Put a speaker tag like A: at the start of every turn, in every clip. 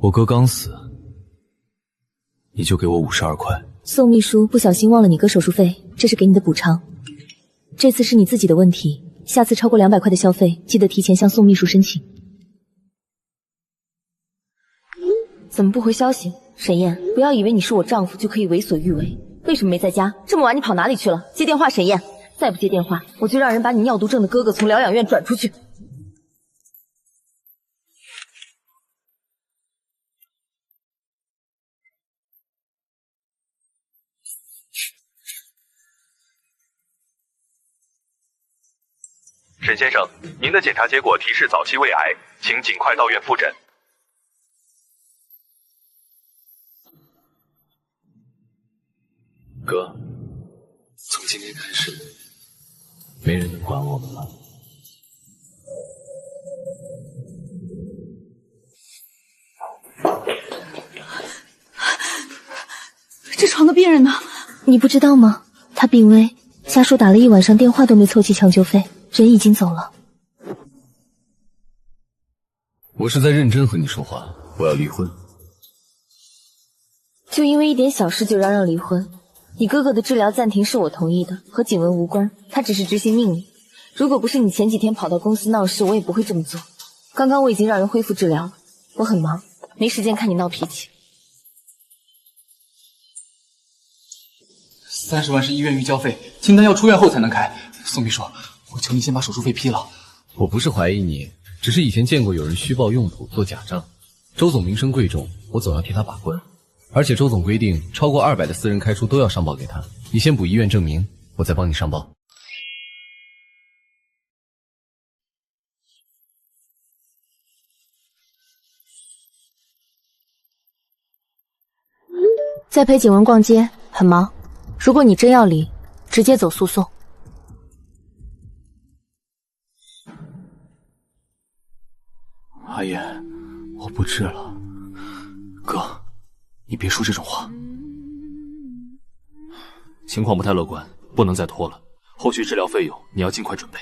A: 我哥刚死，你就给我52块。
B: 宋秘书不小心忘了你哥手术费，这是给你的补偿。这次是你自己的问题，下次超过200块的消费，记得提前向宋秘书申请。怎么不回消息？沈燕，不要以为你是我丈夫就可以为所欲为。为什么没在家？这么晚你跑哪里去了？接电话，沈燕。再不接电话，我就让人把你尿毒症的哥哥从疗养院转出去。
C: 沈先生，您的检查结果提示早期胃癌，请尽快到院复诊。
A: 哥，从今天开始，没人能管我们了。
D: 这床的病人呢？
B: 你不知道吗？他病危，家属打了一晚上电话都没凑齐抢救费，人已经走了。
A: 我是在认真和你说话，我要离婚。
B: 就因为一点小事就嚷嚷离婚？你哥哥的治疗暂停是我同意的，和景文无关，他只是执行命令。如果不是你前几天跑到公司闹事，我也不会这么做。刚刚我已经让人恢复治疗了，我很忙，没时间看你闹脾气。
E: 30万是医院预交费，清单要出院后才能开。宋秘书，我求你先把手术费批了。
A: 我不是怀疑你，只是以前见过有人虚报用途做假账。周总名声贵重，我总要替他把关。而且周总规定，超过200的私人开出都要上报给他。你先补医院证明，我再帮你上报。
B: 再陪景文逛街，很忙。如果你真要离，直接走诉讼。
E: 阿言，我不治了。哥，你别说这种话。情况不太乐观，不能再拖了。后续治疗费用你要尽快准备。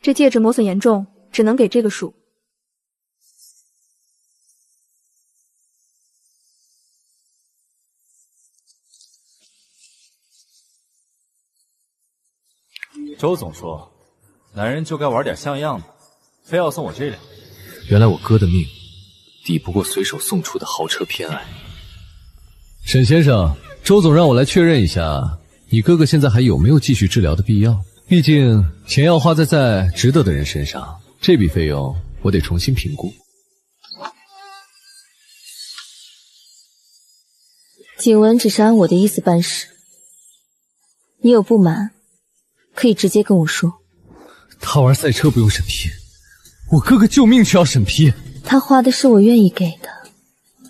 D: 这戒指磨损严重，只能给这个数。
F: 周总说，男人就该玩点像样的，非要送我这辆。
A: 原来我哥的命抵不过随手送出的豪车偏爱。沈先生，周总让我来确认一下，你哥哥现在还有没有继续治疗的必要？毕竟钱要花在值得的人身上，这笔费用我得重新评估。
B: 景文只是按我的意思办事，你有不满可以直接跟我说。
A: 他玩赛车不用审批，我哥哥救命却要审批。
B: 他花的是我愿意给的，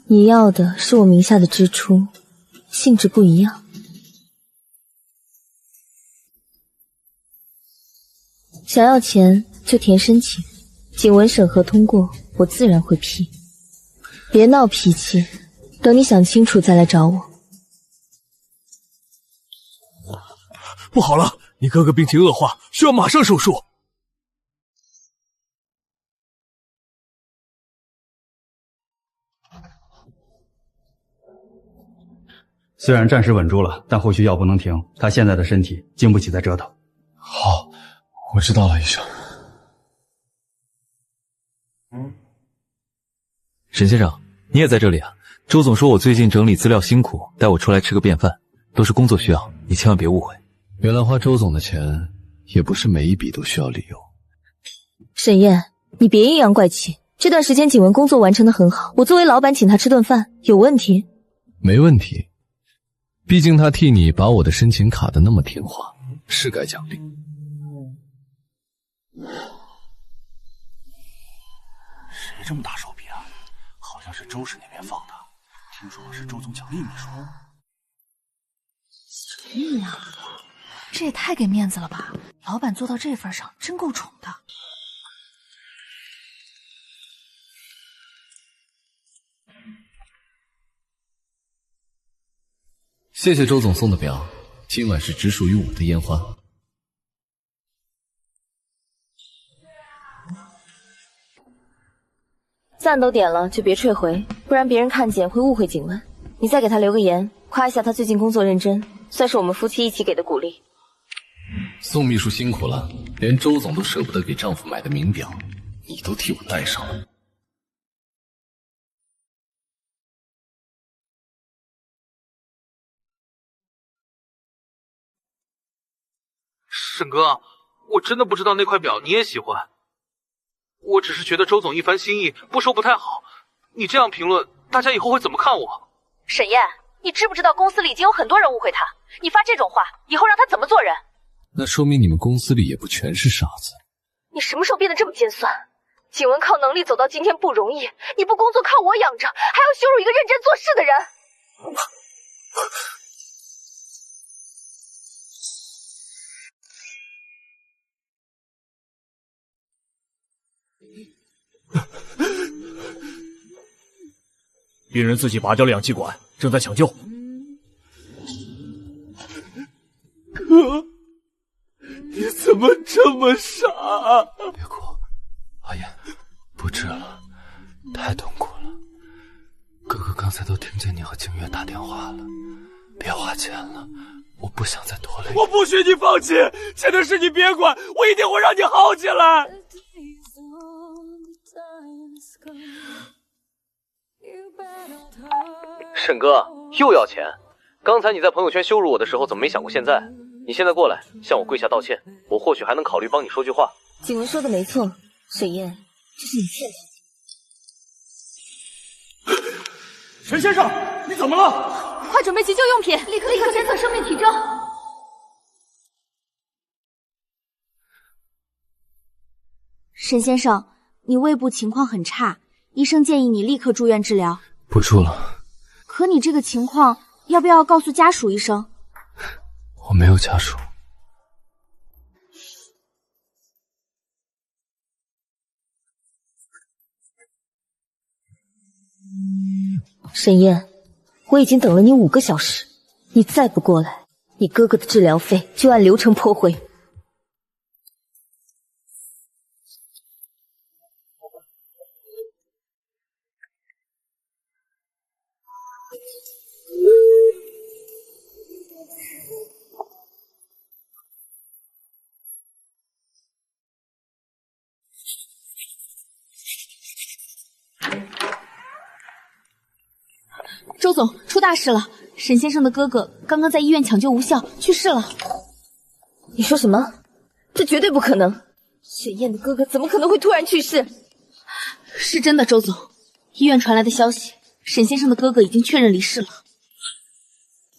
B: 你要的是我名下的支出，性质不一样。想要钱就填申请，景文审核通过，我自然会批。别闹脾气，等你想清楚再来找我。
G: 不好了，你哥哥病情恶化，需要马上手术。
H: 虽然暂时稳住了，但后续药不能停，他现在的身体经不起再折腾。
A: 好，我知道了，医生。
F: 沈先生，你也在这里啊？周总说我最近整理资料辛苦，带我出来吃个便饭，都是工作需要，你千万别误会。
A: 原来花周总的钱，也不是每一笔都需要理由。
B: 沈燕，你别阴阳怪气。这段时间景文工作完成的很好，我作为老板请他吃顿饭，有问题？
A: 没问题，毕竟他替你把我的申请卡得那么听话，是该奖励。
E: 谁这么大手笔啊？好像是周氏那边放的，听说是周总奖励秘书。
D: 这样，这也太给面子了吧！老板做到这份上，真够宠的。
A: 谢谢周总送的表，今晚是只属于我的烟花。
B: 赞都点了，就别退回，不然别人看见会误会景文。你再给他留个言，夸一下他最近工作认真，算是我们夫妻一起给的鼓励。
A: 宋秘书辛苦了，连周总都舍不得给丈夫买的名表，你都替我戴上了。
G: 沈哥，我真的不知道那块表你也喜欢，我只是觉得周总一番心意，不说不太好。你这样评论，大家以后会怎么看我？
D: 沈燕，你知不知道公司里已经有很多人误会他？你发这种话，以后让他怎么做人？
A: 那说明你们公司里也不全是傻子。
D: 你什么时候变得这么尖酸？景文靠能力走到今天不容易，你不工作靠我养着，还要羞辱一个认真做事的人。
G: 病人自己拔掉了氧气管，正在抢救。哥，你怎么这么傻？
E: 别哭，阿言，不治了，太痛苦了。哥哥刚才都听见你和景月打电话了，别花钱了，我不想再拖累你。
G: 我不许你放弃，钱的事你别管，我一定会让你好起来。
F: 沈哥又要钱，刚才你在朋友圈羞辱我的时候，怎么没想过现在？你现在过来向我跪下道歉，我或许还能考虑帮你说句话。
B: 景文说的没错，沈燕，这是你欠他的。
G: 沈先生，你怎么了？
D: 快准备急救用品，立刻监测生命体征。
I: 沈先生，你胃部情况很差，医生建议你立刻住院治疗。
E: 不住了。
I: 可你这个情况，要不要告诉家属一声？
E: 我没有家属。
B: 沈燕，我已经等了你5个小时，你再不过来，你哥哥的治疗费就按流程驳回。
I: 周总，出大事了！沈先生的哥哥刚刚在医院抢救无效，去世了。
B: 你说什么？这绝对不可能！沈燕的哥哥怎么可能会突然去世？
I: 是真的，周总。医院传来的消息，沈先生的哥哥已经确认离世了。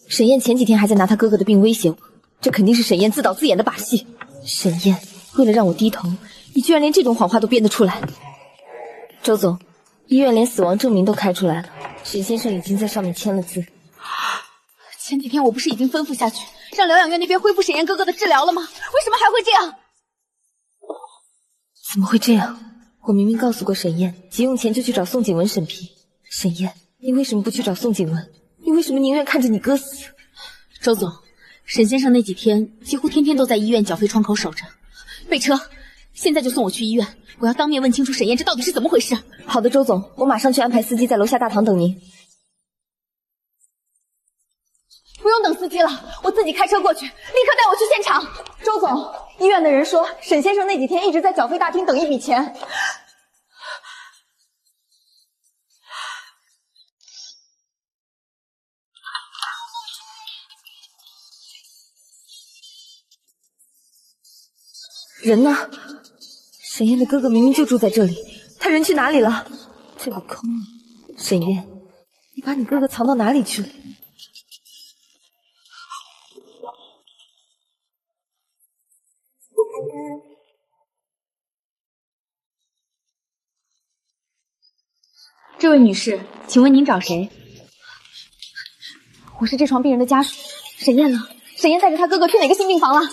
B: 沈燕前几天还在拿他哥哥的病威胁我，这肯定是沈燕自导自演的把戏。沈燕为了让我低头，你居然连这种谎话都编得出来。周总，医院连死亡证明都开出来了，沈先生已经在上面签了字。
I: 前几天我不是已经吩咐下去，让疗养院那边恢复沈燕哥哥的治疗了吗？为什么还会这样？
B: 怎么会这样？我明明告诉过沈燕，急用钱就去找宋景文审批。沈燕，你为什么不去找宋景文？你为什么宁愿看着你哥死？
I: 周总，沈先生那几天几乎天天都在医院缴费窗口守着。备车，现在就送我去医院，我要当面问清楚沈燕这到底是怎么回事。
B: 好的，周总，我马上去安排司机在楼下大堂等您。
I: 不用等司机了，我自己开车过去，立刻带我去现场。
B: 周总，医院的人说沈先生那几天一直在缴费大厅等一笔钱。人呢？沈燕的哥哥明明就住在这里，他人去哪里了？这里空了。沈燕，你把你哥哥藏到哪里去了？
I: 这位女士，请问您找谁？我是这床病人的家属。沈燕呢？沈燕带着她哥哥去哪个新病房了？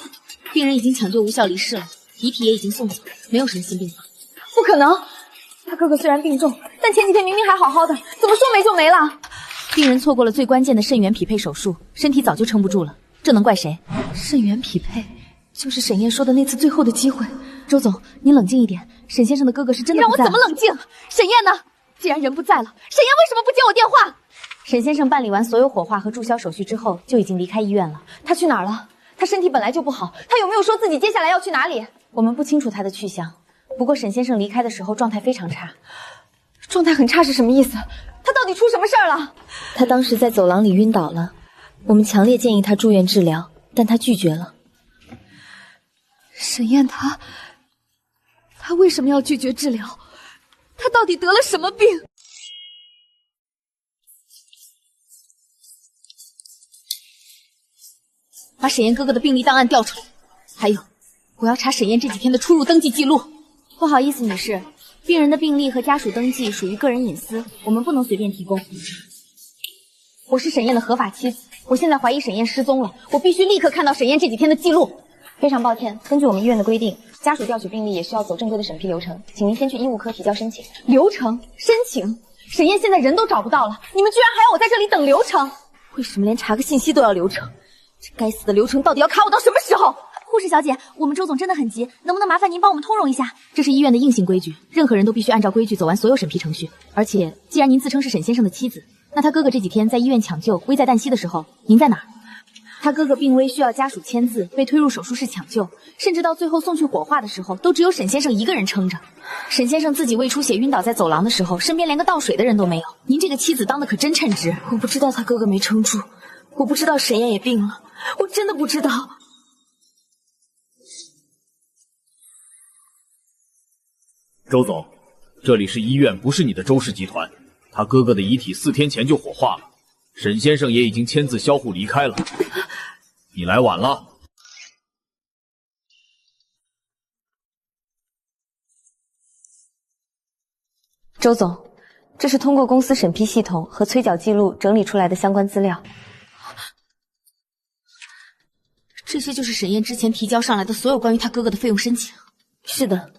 I: 病人已经抢救无效离世了，遗体也已经送走，没有什么新病房。
B: 不可能！他哥哥虽然病重，但前几天明明还好好的，怎么说没就没了？
I: 病人错过了最关键的肾源匹配手术，身体早就撑不住了，这能怪谁？
B: 肾源匹配，就是沈燕说的那次最后的机会。
I: 周总，您冷静一点，沈先生的哥哥是真的不在。
D: 让我怎么冷静？沈燕呢？既然人不在了，沈燕为什么不接我电话？
I: 沈先生办理完所有火化和注销手续之后，就已经离开医院了。
B: 他去哪儿了？他身体本来就不好，他有没有说自己接下来要去哪里？
I: 我们不清楚他的去向，不过沈先生离开的时候状态非常差。
B: 状态很差是什么意思？他到底出什么事儿了？他当时在走廊里晕倒了，我们强烈建议他住院治疗，但他拒绝了。
D: 沈燕她为什么要拒绝治疗？她到底得了什么病？
I: 把沈燕哥哥的病历档案调出来，还有，我要查沈燕这几天的出入登记记录。不好意思，女士，病人的病历和家属登记属于个人隐私，我们不能随便提供。我是沈燕的合法妻子，我现在怀疑沈燕失踪了，我必须立刻看到沈燕这几天的记录。非常抱歉，根据我们医院的规定，家属调取病历也需要走正规的审批流程，请您先去医务科提交申请。
B: 流程？申请？沈燕现在人都找不到了，你们居然还要我在这里等流程？为什么连查个信息都要流程？这该死的流程到底要卡我到什么时候？
I: 护士小姐，我们周总真的很急，能不能麻烦您帮我们通融一下？这是医院的硬性规矩，任何人都必须按照规矩走完所有审批程序。而且，既然您自称是沈先生的妻子，那他哥哥这几天在医院抢救危在旦夕的时候，您在哪儿？他哥哥病危需要家属签字，被推入手术室抢救，甚至到最后送去火化的时候，都只有沈先生一个人撑着。沈先生自己胃出血晕倒在走廊的时候，身边连个倒水的人都没有。您这个妻子当的可真称职。
B: 我不知道他哥哥没撑住，我不知道沈燕也病了，我真的不知道。
J: 周总，这里是医院，不是你的周氏集团。他哥哥的遗体4天前就火化了，沈先生也已经签字销户离开了。你来晚了。
B: 周总，这是通过公司审批系统和催缴记录整理出来的相关资料。
I: 这些就是沈燕之前提交上来的所有关于他哥哥的费用申请。
B: 是的，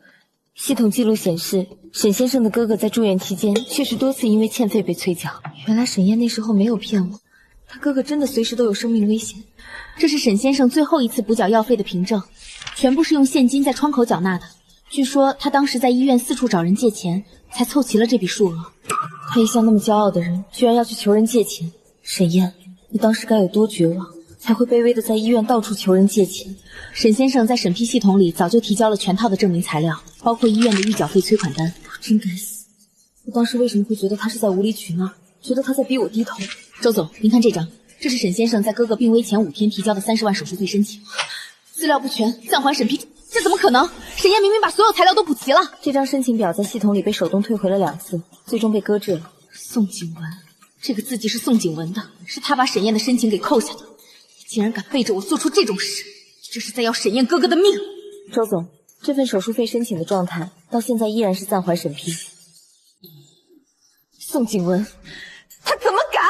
B: 系统记录显示，沈先生的哥哥在住院期间确实多次因为欠费被催缴。原来沈燕那时候没有骗我，他哥哥真的随时都有生命危险。
I: 这是沈先生最后一次补缴药费的凭证，全部是用现金在窗口缴纳的。据说他当时在医院四处找人借钱，才凑齐了这笔数额。
B: 他一向那么骄傲的人，居然要去求人借钱。沈燕，你当时该有多绝望，才会卑微的在医院到处求人借钱。
I: 沈先生在审批系统里早就提交了全套的证明材料，包括医院的预缴费催款单。
B: 真该死！我当时为什么会觉得他是在无理取闹，觉得他在逼我低头？
I: 周总，您看这张，这是沈先生在哥哥病危前5天提交的30万手术费申请，资料不全，暂缓审批，这怎么可能？沈燕明明把所有材料都补齐了。
B: 这张申请表在系统里被手动退回了2次，最终被搁置了。
I: 宋景文，这个字迹是宋景文的，是他把沈燕的申请给扣下的。你竟然敢背着我做出这种事，这是在要沈燕哥哥的命！
B: 周总，这份手术费申请的状态到现在依然是暂缓审批。宋景文，他怎么敢？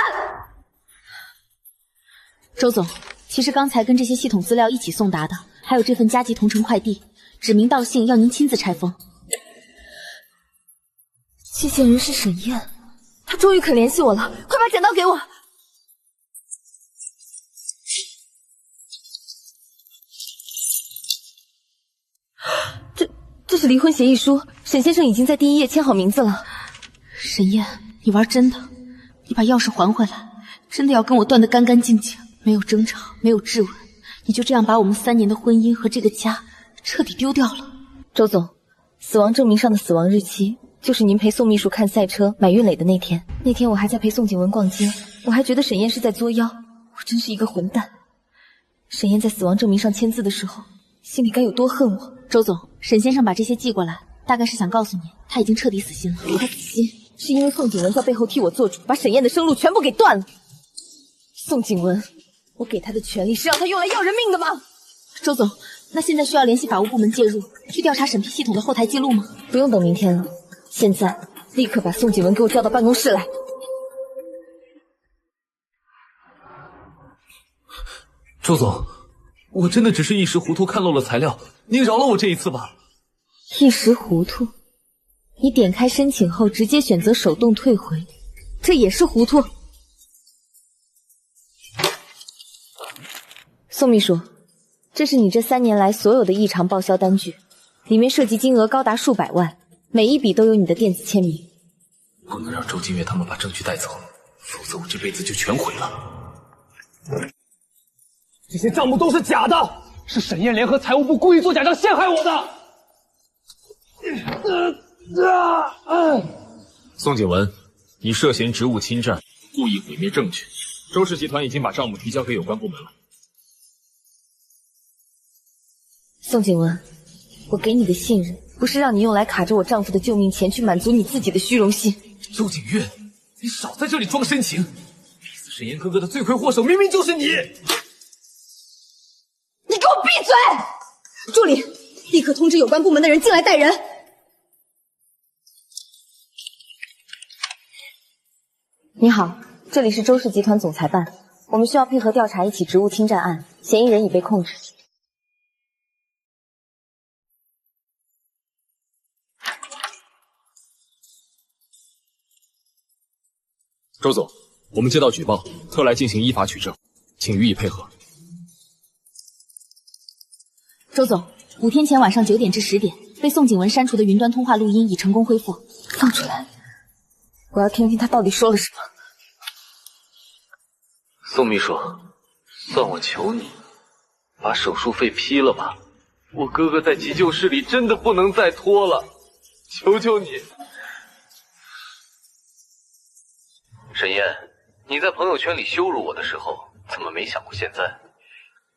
I: 周总，其实刚才跟这些系统资料一起送达的，还有这份加急同城快递，指名道姓要您亲自拆封。
B: 寄件人是沈燕，她终于肯联系我了，快把剪刀给我！这是离婚协议书，沈先生已经在第1页签好名字了。
I: 沈燕，你玩真的？你把钥匙还回来，真的要跟我断得干干净净，没有争吵，没有质问，你就这样把我们3年的婚姻和这个家彻底丢掉了。
B: 周总，死亡证明上的死亡日期就是您陪宋秘书看赛车买运磊的那天。那天我还在陪宋景文逛街，我还觉得沈燕是在作妖，我真是一个混蛋。沈燕在死亡证明上签字的时候，心里该有多恨我。
I: 周总，沈先生把这些寄过来，大概是想告诉你，他已经彻底死心了。
B: 他死心是因为宋景文在背后替我做主，把沈燕的生路全部给断了。宋景文，我给他的权利是让他用来要人命的吗？
I: 周总，那现在需要联系法务部门介入，去调查审批系统的后台记录吗？
B: 不用等明天了，现在立刻把宋景文给我叫到办公室来。
E: 周总，我真的只是一时糊涂看漏了材料，您饶了我这一次吧。
B: 一时糊涂？你点开申请后直接选择手动退回，这也是糊涂？宋秘书，这是你这3年来所有的异常报销单据，里面涉及金额高达数百万，每一笔都有你的电子签名。
A: 不能让周金月他们把证据带走，否则我这辈子就全毁了。
F: 这些账目都是假的，是沈燕联合财务部故意做假账陷害我的。
J: 宋景文，你涉嫌职务侵占，故意毁灭证据。周氏集团已经把账目提交给有关部门了。
B: 宋景文，我给你的信任，不是让你用来卡着我丈夫的救命钱去满足你自己的虚荣心。
J: 周景月，你少在这里装深情！逼死沈岩哥哥的罪魁祸首明明就是你！
B: 你给我闭嘴！助理，立刻通知有关部门的人进来带人。你好，这里是周氏集团总裁办，我们需要配合调查一起职务侵占案，嫌疑人已被控制。
J: 周总，我们接到举报，特来进行依法取证，请予以配合。
I: 周总，5天前晚上9点至10点被宋景文删除的云端通话录音已成功恢复。
B: 放出来，我要听听他到底说了什么。
F: 宋秘书，算我求你，把手术费批了吧。我哥哥在急救室里真的不能再拖了，求求你。沈燕，你在朋友圈里羞辱我的时候，怎么没想过现在？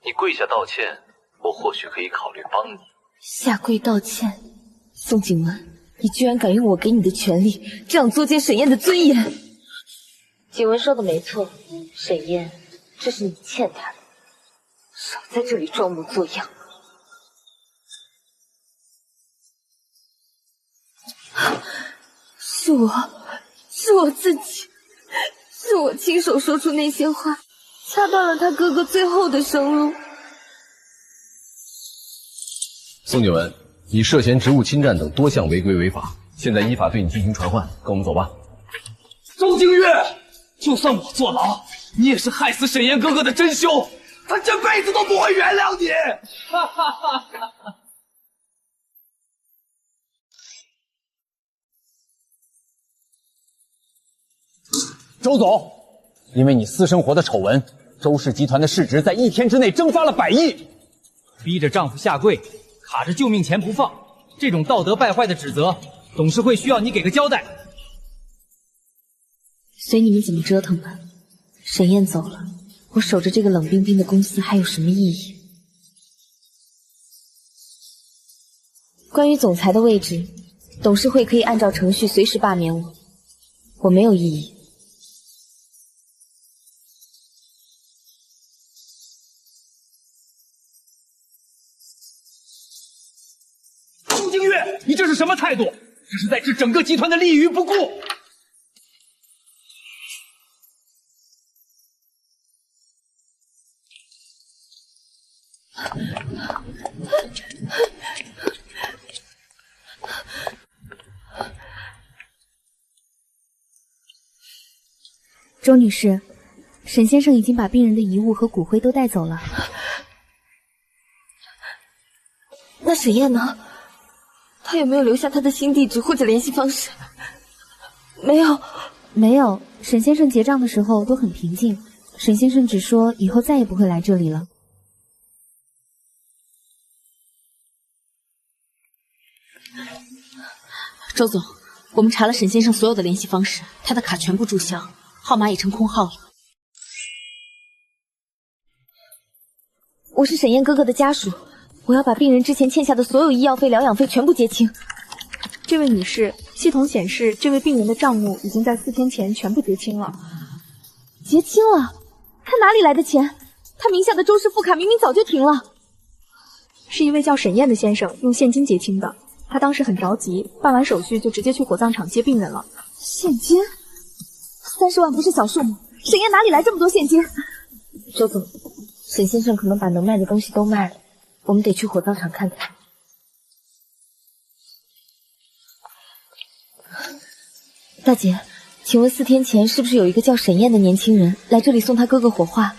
F: 你跪下道歉，我或许可以考虑帮你。
B: 下跪道歉？宋景文，你居然敢用我给你的权利，这样作践沈燕的尊严！景文说的没错，沈燕，这是你欠他的，少在这里装模作样。是我自己，是我亲手说出那些话，掐断了他哥哥最后的生路。
A: 宋景文，你涉嫌职务侵占等多项违规违法，现在依法对你进行传唤，跟我们走吧。
J: 周景月，就算我坐牢，你也是害死沈岩哥哥的真凶，他这辈子都不会原谅你！哈哈哈哈！
K: 周总，因为你私生活的丑闻，周氏集团的市值在1天之内蒸发了100亿，逼着丈夫下跪，卡着救命钱不放，这种道德败坏的指责，董事会需要你给个交代。
B: 随你们怎么折腾吧。沈燕走了，我守着这个冷冰冰的公司还有什么意义？关于总裁的位置，董事会可以按照程序随时罢免我，我没有异议。
K: 周景月，你这是什么态度？这是在置整个集团的利益于不顾。
I: 周女士，沈先生已经把病人的遗物和骨灰都带走了。
B: 那沈燕呢？她有没有留下她的新地址或者联系方式？
I: 没有。沈先生结账的时候都很平静，沈先生只说以后再也不会来这里了。周总，我们查了沈先生所有的联系方式，他的卡全部注销，号码也成空号了。
B: 我是沈燕哥哥的家属，我要把病人之前欠下的所有医药费、疗养费全部结清。
L: 这位女士，系统显示这位病人的账目已经在4天前全部结清了。
B: 结清了？他哪里来的钱？他名下的周氏副卡明明早就停了。
L: 是一位叫沈燕的先生用现金结清的，他当时很着急，办完手续就直接去火葬场接病人了。
B: 现金？30万不是小数目，沈燕哪里来这么多现金？周总，沈先生可能把能卖的东西都卖了，我们得去火葬场看看。大姐，请问4天前是不是有一个叫沈燕的年轻人来这里送他哥哥火化？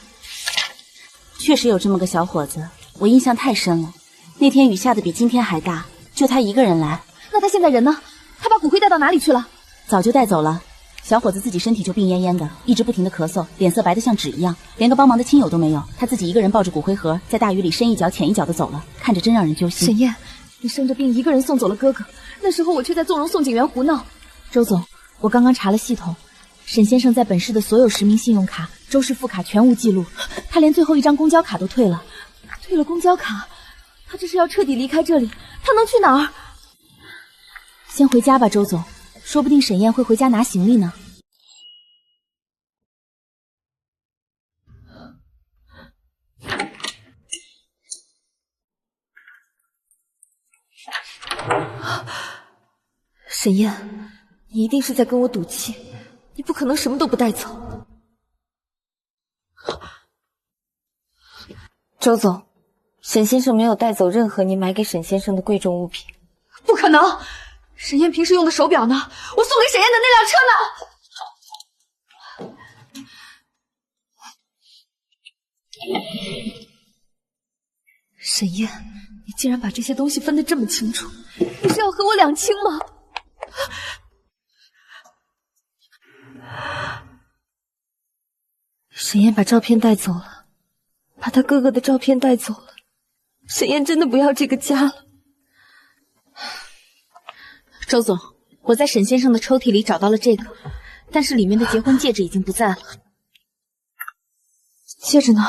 M: 确实有这么个小伙子，我印象太深了。那天雨下的比今天还大，就他一个人来。
I: 那他现在人呢？他把骨灰带到哪里去了？
M: 早就带走了。小伙子自己身体就病恹恹的，一直不停的咳嗽，脸色白得像纸一样，连个帮忙的亲友都没有。他自己一个人抱着骨灰盒，在大雨里深一脚浅一脚的走了，看着真让人揪心。
I: 沈燕，你生着病一个人送走了哥哥，那时候我却在纵容宋景元胡闹。周总，我刚刚查了系统，沈先生在本市的所有实名信用卡、周氏副卡全无记录，他连最后一张公交卡都退了。退了公交卡，他这是要彻底离开这里，他能去哪儿？先回家吧，周总，说不定沈燕会回家拿行李呢。沈燕，你一定是在跟我赌气，你不可能什么都不带走。
B: 周总，沈先生没有带走任何你买给沈先生的贵重物品。
I: 不可能！沈燕平时用的手表呢？我送给沈燕的那辆车呢？沈燕，你竟然把这些东西分得这么清楚，你是要和我两清吗？
B: 沈燕把照片带走了，把他哥哥的照片带走了。沈燕真的不要这个家了。
I: 周总，我在沈先生的抽屉里找到了这个，但是里面的结婚戒指已经不在了。戒指呢？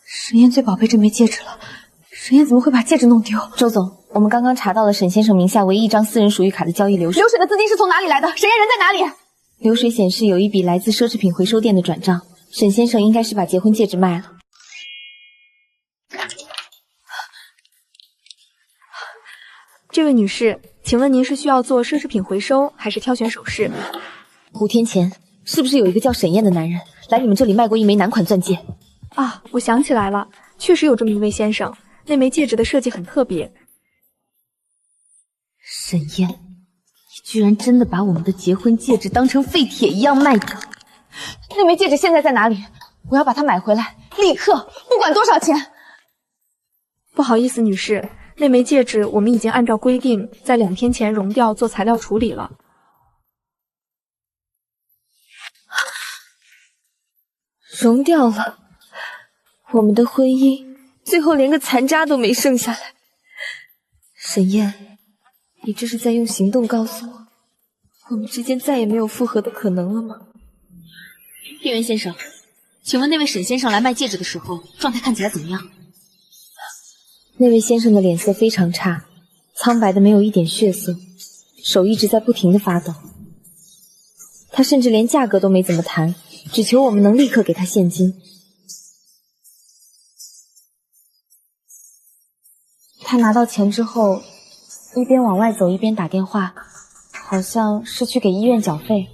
I: 沈燕最宝贝这枚戒指了，沈燕怎么会把戒指弄丢？
B: 周总，我们刚刚查到了沈先生名下唯一一张私人属于卡的交易流水。
I: 流水的资金是从哪里来的？沈燕人在哪里？
B: 流水显示有一笔来自奢侈品回收店的转账，沈先生应该是把结婚戒指卖了。
L: 这位女士，请问您是需要做奢侈品回收，还是挑选首饰？5
B: 天前，是不是有一个叫沈燕的男人来你们这里卖过一枚男款钻戒？
L: 啊，我想起来了，确实有这么一位先生，那枚戒指的设计很特别。
B: 沈燕，你居然真的把我们的结婚戒指当成废铁一样卖掉！
I: 那枚戒指现在在哪里？我要把它买回来，立刻，不管多少钱。
L: 不好意思，女士，那枚戒指我们已经按照规定在2天前熔掉做材料处理了。
B: 熔掉了，我们的婚姻最后连个残渣都没剩下来。沈燕，你这是在用行动告诉我，我们之间再也没有复合的可能了吗？
I: 店员先生，请问那位沈先生来卖戒指的时候，状态看起来怎么样？
B: 那位先生的脸色非常差，苍白的没有一点血色，手一直在不停的发抖。他甚至连价格都没怎么谈，只求我们能立刻给他现金。他拿到钱之后，一边往外走一边打电话，好像是去给医院缴费，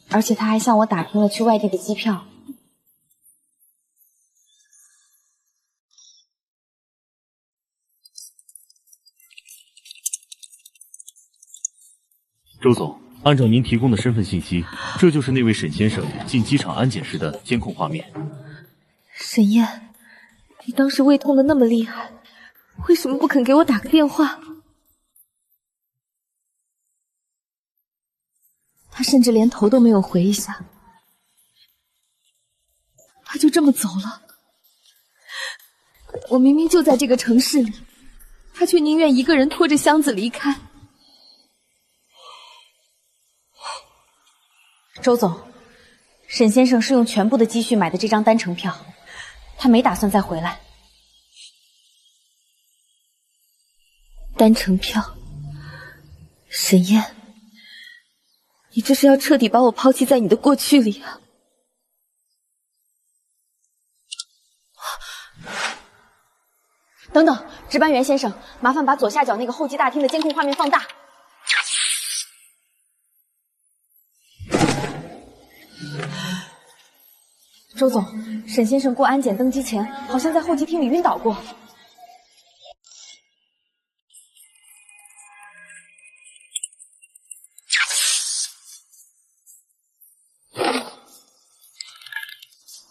B: 而且他还向我打听了去外地的机票。
N: 周总，按照您提供的身份信息，这就是那位沈先生进机场安检时的监控画面。
B: 沈燕，你当时胃痛的那么厉害，为什么不肯给我打个电话？
I: 他甚至连头都没有回一下，他就这么走了。我明明就在这个城市里，他却宁愿一个人拖着箱子离开。
M: 周总，沈先生是用全部的积蓄买的这张单程票，他没打算再回来。
B: 单程票，沈燕，你这是要彻底把我抛弃在你的过去里啊！
I: 等等，值班员先生，麻烦把左下角那个候机大厅的监控画面放大。周总，沈先生过安检登机前，好像在候机厅里晕倒过。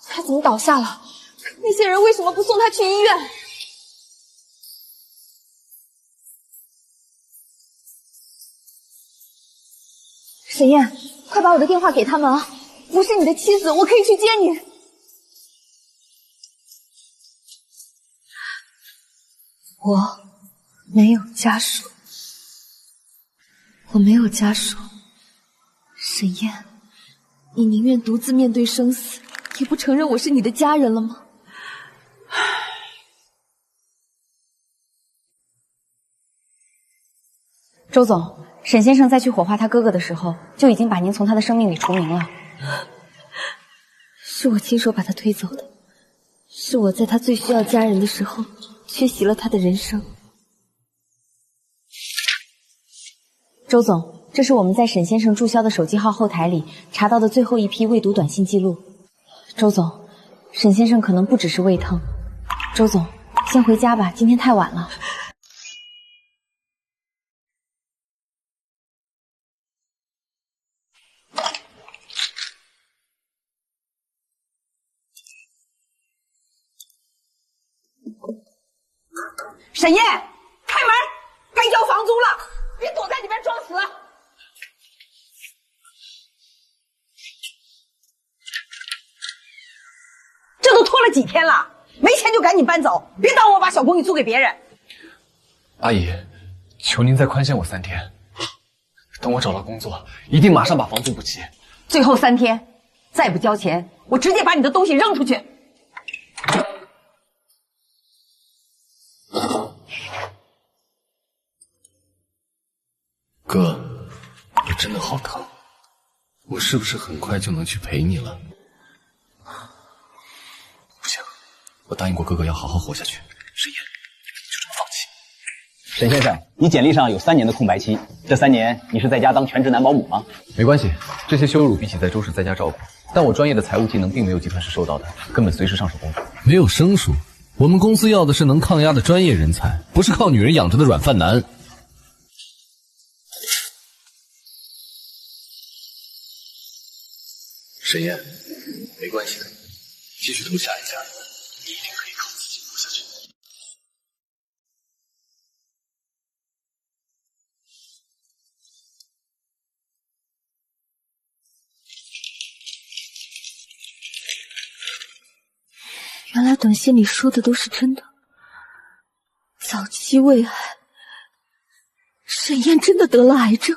I: 他怎么倒下了？
B: 那些人为什么不送他去医院？沈燕，快把我的电话给他们啊！我是你的妻子，我可以去接你。我没有家属，我没有家属。沈燕，你宁愿独自面对生死，也不承认我是你的家人了吗？
M: 周总，沈先生在去火化他哥哥的时候，就已经把您从他的生命里除名了。
B: 是我亲手把他推走的，是我在他最需要家人的时候缺席了他的人生。
M: 周总，这是我们在沈先生注销的手机号后台里查到的最后一批未读短信记录。周总，沈先生可能不只是胃疼。周总，先回家吧，今天太晚了。
O: 沈燕，开门，该交房租了，别躲在里面装死。这都拖了几天了，没钱就赶紧搬走，别耽误我把小公寓租给别人。
E: 阿姨，求您再宽限我3天，等我找到工作，一定马上把房租补齐。
O: 最后3天，再不交钱，我直接把你的东西扔出去。
A: 哥，我真的好疼，我是不是很快就能去陪你了？不行，我答应过哥哥要好好活下去。沈燕，就这么放弃？
K: 沈先生，你简历上有3年的空白期，这3年你是在家当全职男保姆吗？
A: 没关系，这些羞辱比起在周氏在家照顾，但我专业的财务技能并没有集团室收到的，根本随时上手工作。没有生疏，我们公司要的是能抗压的专业人才，不是靠女人养着的软饭男。沈燕，没关系的，继续投下一家，你一定可以靠自己活下去。
B: 原来短信里说的都是真的，早期胃癌，沈燕真的得了癌症。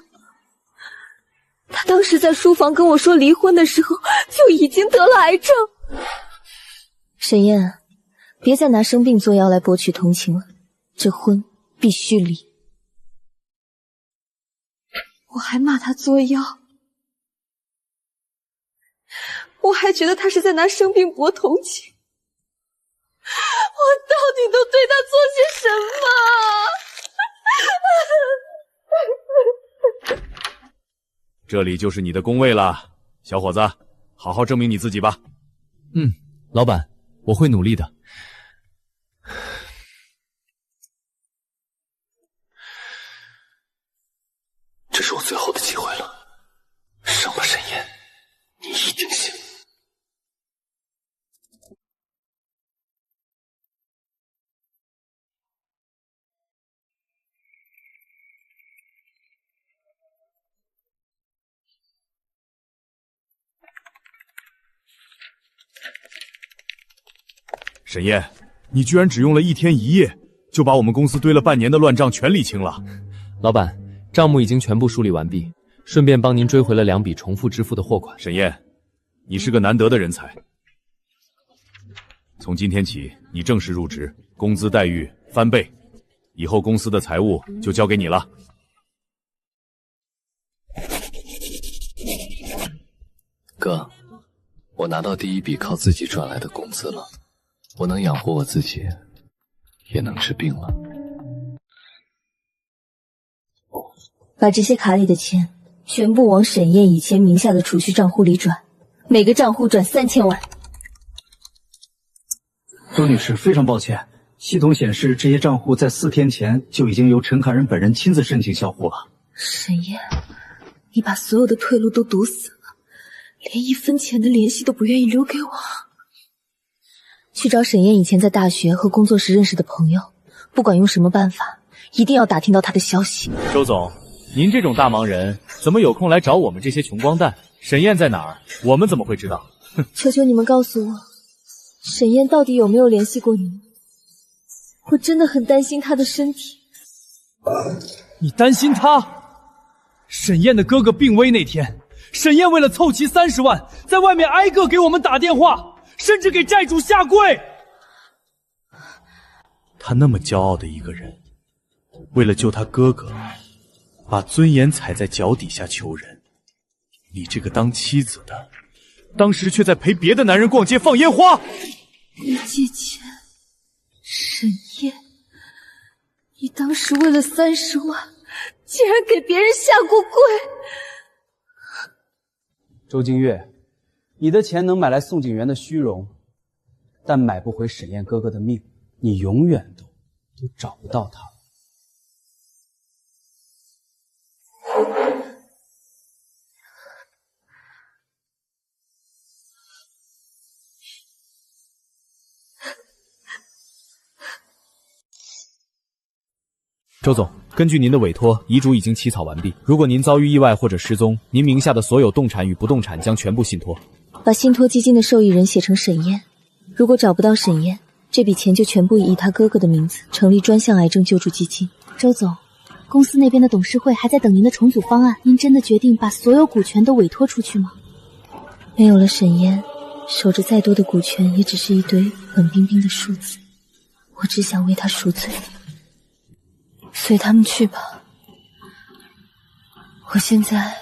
B: 他当时在书房跟我说离婚的时候，就已经得了癌症。沈燕，别再拿生病作妖来博取同情了，这婚必须离。我还骂他作妖，我还觉得他是在拿生病博同情。我到底都对他做些什么？
J: 这里就是你的工位了，小伙子，好好证明你自己吧。
A: 老板，我会努力的。这是我最后的机会了，上吧，沈燕，你一定行。
J: 沈燕，你居然只用了1天1夜，就把我们公司堆了半年的乱账全理清了。
F: 老板，账目已经全部梳理完毕，顺便帮您追回了2笔重复支付的货款。
J: 沈燕，你是个难得的人才。从今天起，你正式入职，工资待遇翻倍，以后公司的财务就交给你了。
A: 哥，我拿到第1笔靠自己赚来的工资了，我能养活我自己，也能治病了。
B: 把这些卡里的钱全部往沈燕以前名下的储蓄账户里转，每个账户转3000万。
H: 周女士，非常抱歉，系统显示这些账户在4天前就已经由陈凯人本人亲自申请销户了。
B: 沈燕，你把所有的退路都堵死了，连1分钱的联系都不愿意留给我。去找沈燕以前在大学和工作时认识的朋友，不管用什么办法，一定要打听到她的消息。
K: 周总，您这种大忙人，怎么有空来找我们这些穷光蛋？沈燕在哪儿？我们怎么会知道？
B: 求求你们告诉我，沈燕到底有没有联系过你们？我真的很担心她的身体。
K: 你担心她？沈燕的哥哥病危那天，沈燕为了凑齐30万，在外面挨个给我们打电话，甚至给债主下跪。她那么骄傲的一个人，为了救她哥哥，把尊严踩在脚底下求人。你这个当妻子的，当时却在陪别的男人逛街放烟花。
B: 你借钱，沈燕，你当时为了30万，竟然给别人下过跪。
H: 周金月，你的钱能买来宋景元的虚荣，但买不回沈燕哥哥的命，你永远都找不到他。
K: 周总，根据您的委托，遗嘱已经起草完毕。如果您遭遇意外或者失踪，您名下的所有动产与不动产将全部信托。
B: 把信托基金的受益人写成沈燕，如果找不到沈燕，这笔钱就全部以他哥哥的名字成立专项癌症救助基金。
I: 周总，公司那边的董事会还在等您的重组方案，您真的决定把所有股权都委托出去吗？
B: 没有了沈燕，守着再多的股权也只是一堆冷冰冰的数字。我只想为他赎罪。随他们去吧。我现在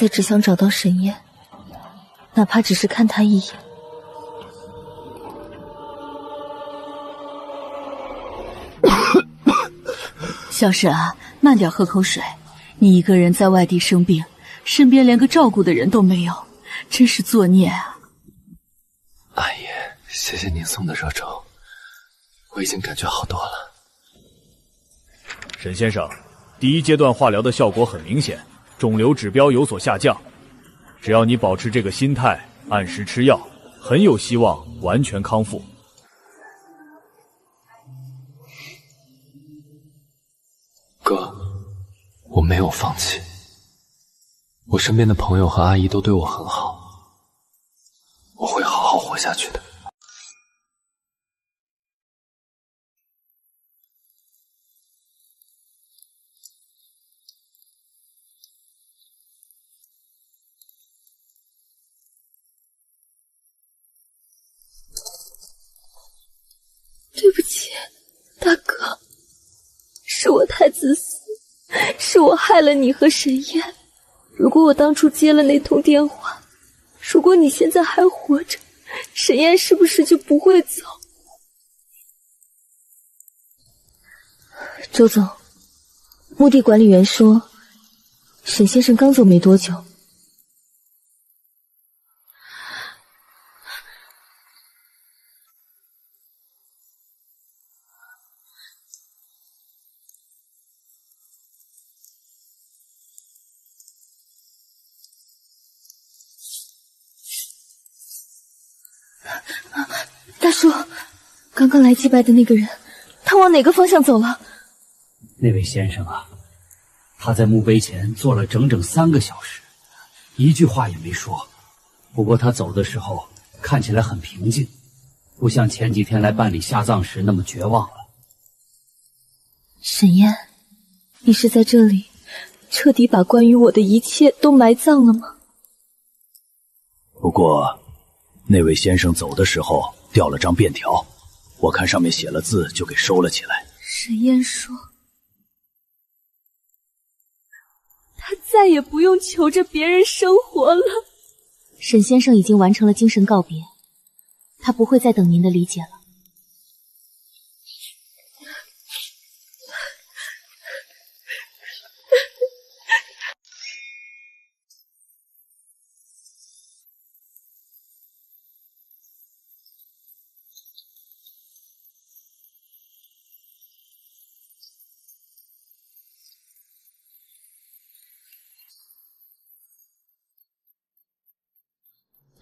B: 只想找到沈燕，哪怕只是看她一眼。
P: 小沈啊，慢点喝口水。你一个人在外地生病，身边连个照顾的人都没有，真是作孽啊！
E: 阿姨，谢谢您送的热粥，我已经感觉好多了。
J: 沈先生，第一阶段化疗的效果很明显，肿瘤指标有所下降。只要你保持这个心态，按时吃药，很有希望完全康复。
E: 哥，我没有放弃，我身边的朋友和阿姨都对我很好，我会好好活下去的。
B: 对不起，大哥，是我太自私，是我害了你和沈燕。如果我当初接了那通电话，如果你现在还活着，沈燕是不是就不会走？周总，墓地管理员说，沈先生刚走没多久。大叔，刚刚来祭拜的那个人，他往哪个方向走了？
H: 那位先生啊，他在墓碑前坐了整整3个小时，一句话也没说。不过他走的时候看起来很平静，不像前几天来办理下葬时那么绝望了。
B: 沈燕，你是在这里彻底把关于我的一切都埋葬了吗？
Q: 不过那位先生走的时候掉了张便条，我看上面写了字，就给收了起来。
B: 沈燕说，他再也不用求着别人生活了。
I: 沈先生已经完成了精神告别，他不会再等您的理解了。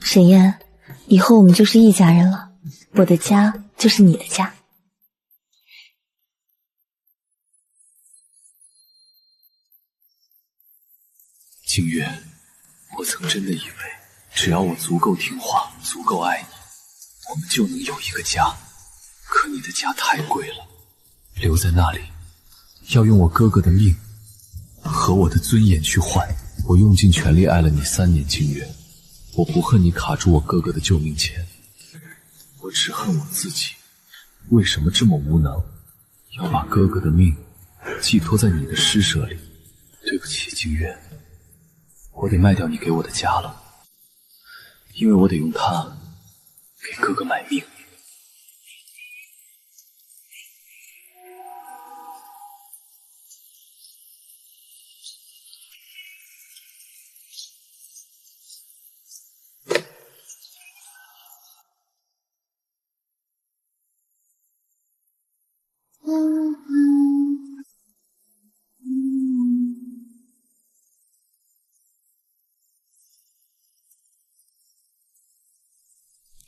B: 沈燕，以后我们就是一家人了。我的家就是你的家。
A: 静月，我曾真的以为，只要我足够听话，足够爱你，我们就能有一个家。可你的家太贵了，留在那里，要用我哥哥的命和我的尊严去换。我用尽全力爱了你3年，静月，我不恨你卡住我哥哥的救命钱，我只恨我自己，为什么这么无能，要把哥哥的命寄托在你的施舍里。对不起，静月，我得卖掉你给我的家了，因为我得用它给哥哥买命。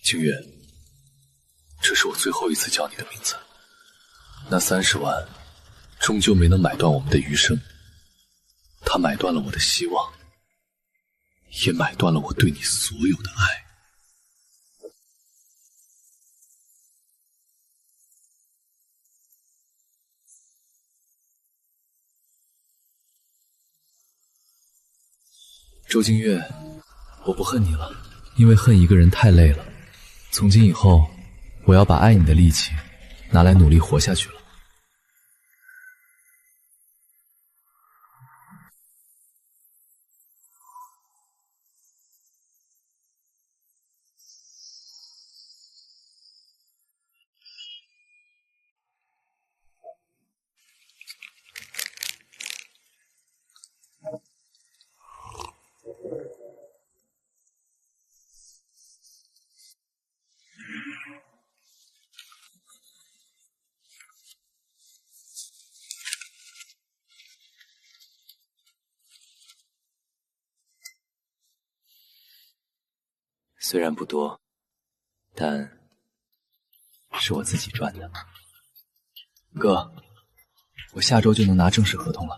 A: 静月，这是我最后一次叫你的名字。那30万终究没能买断我们的余生，它买断了我的希望，也买断了我对你所有的爱。周静月，我不恨你了，因为恨一个人太累了。从今以后，我要把爱你的力气拿来努力活下去了。虽然不多，但是我自己赚的。哥，我下周就能拿正式合同了。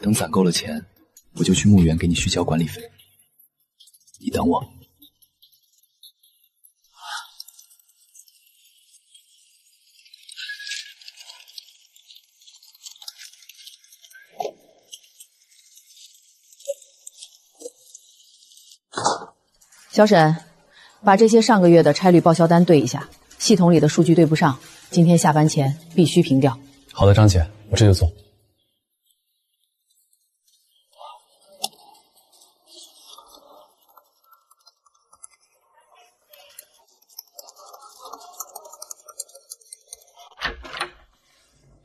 A: 等攒够了钱，我就去墓园给你续交管理费。你等我。
R: 小沈，把这些上个月的差旅报销单对一下，系统里的数据对不上，今天下班前必须平掉。
K: 好的，张姐，我这就做。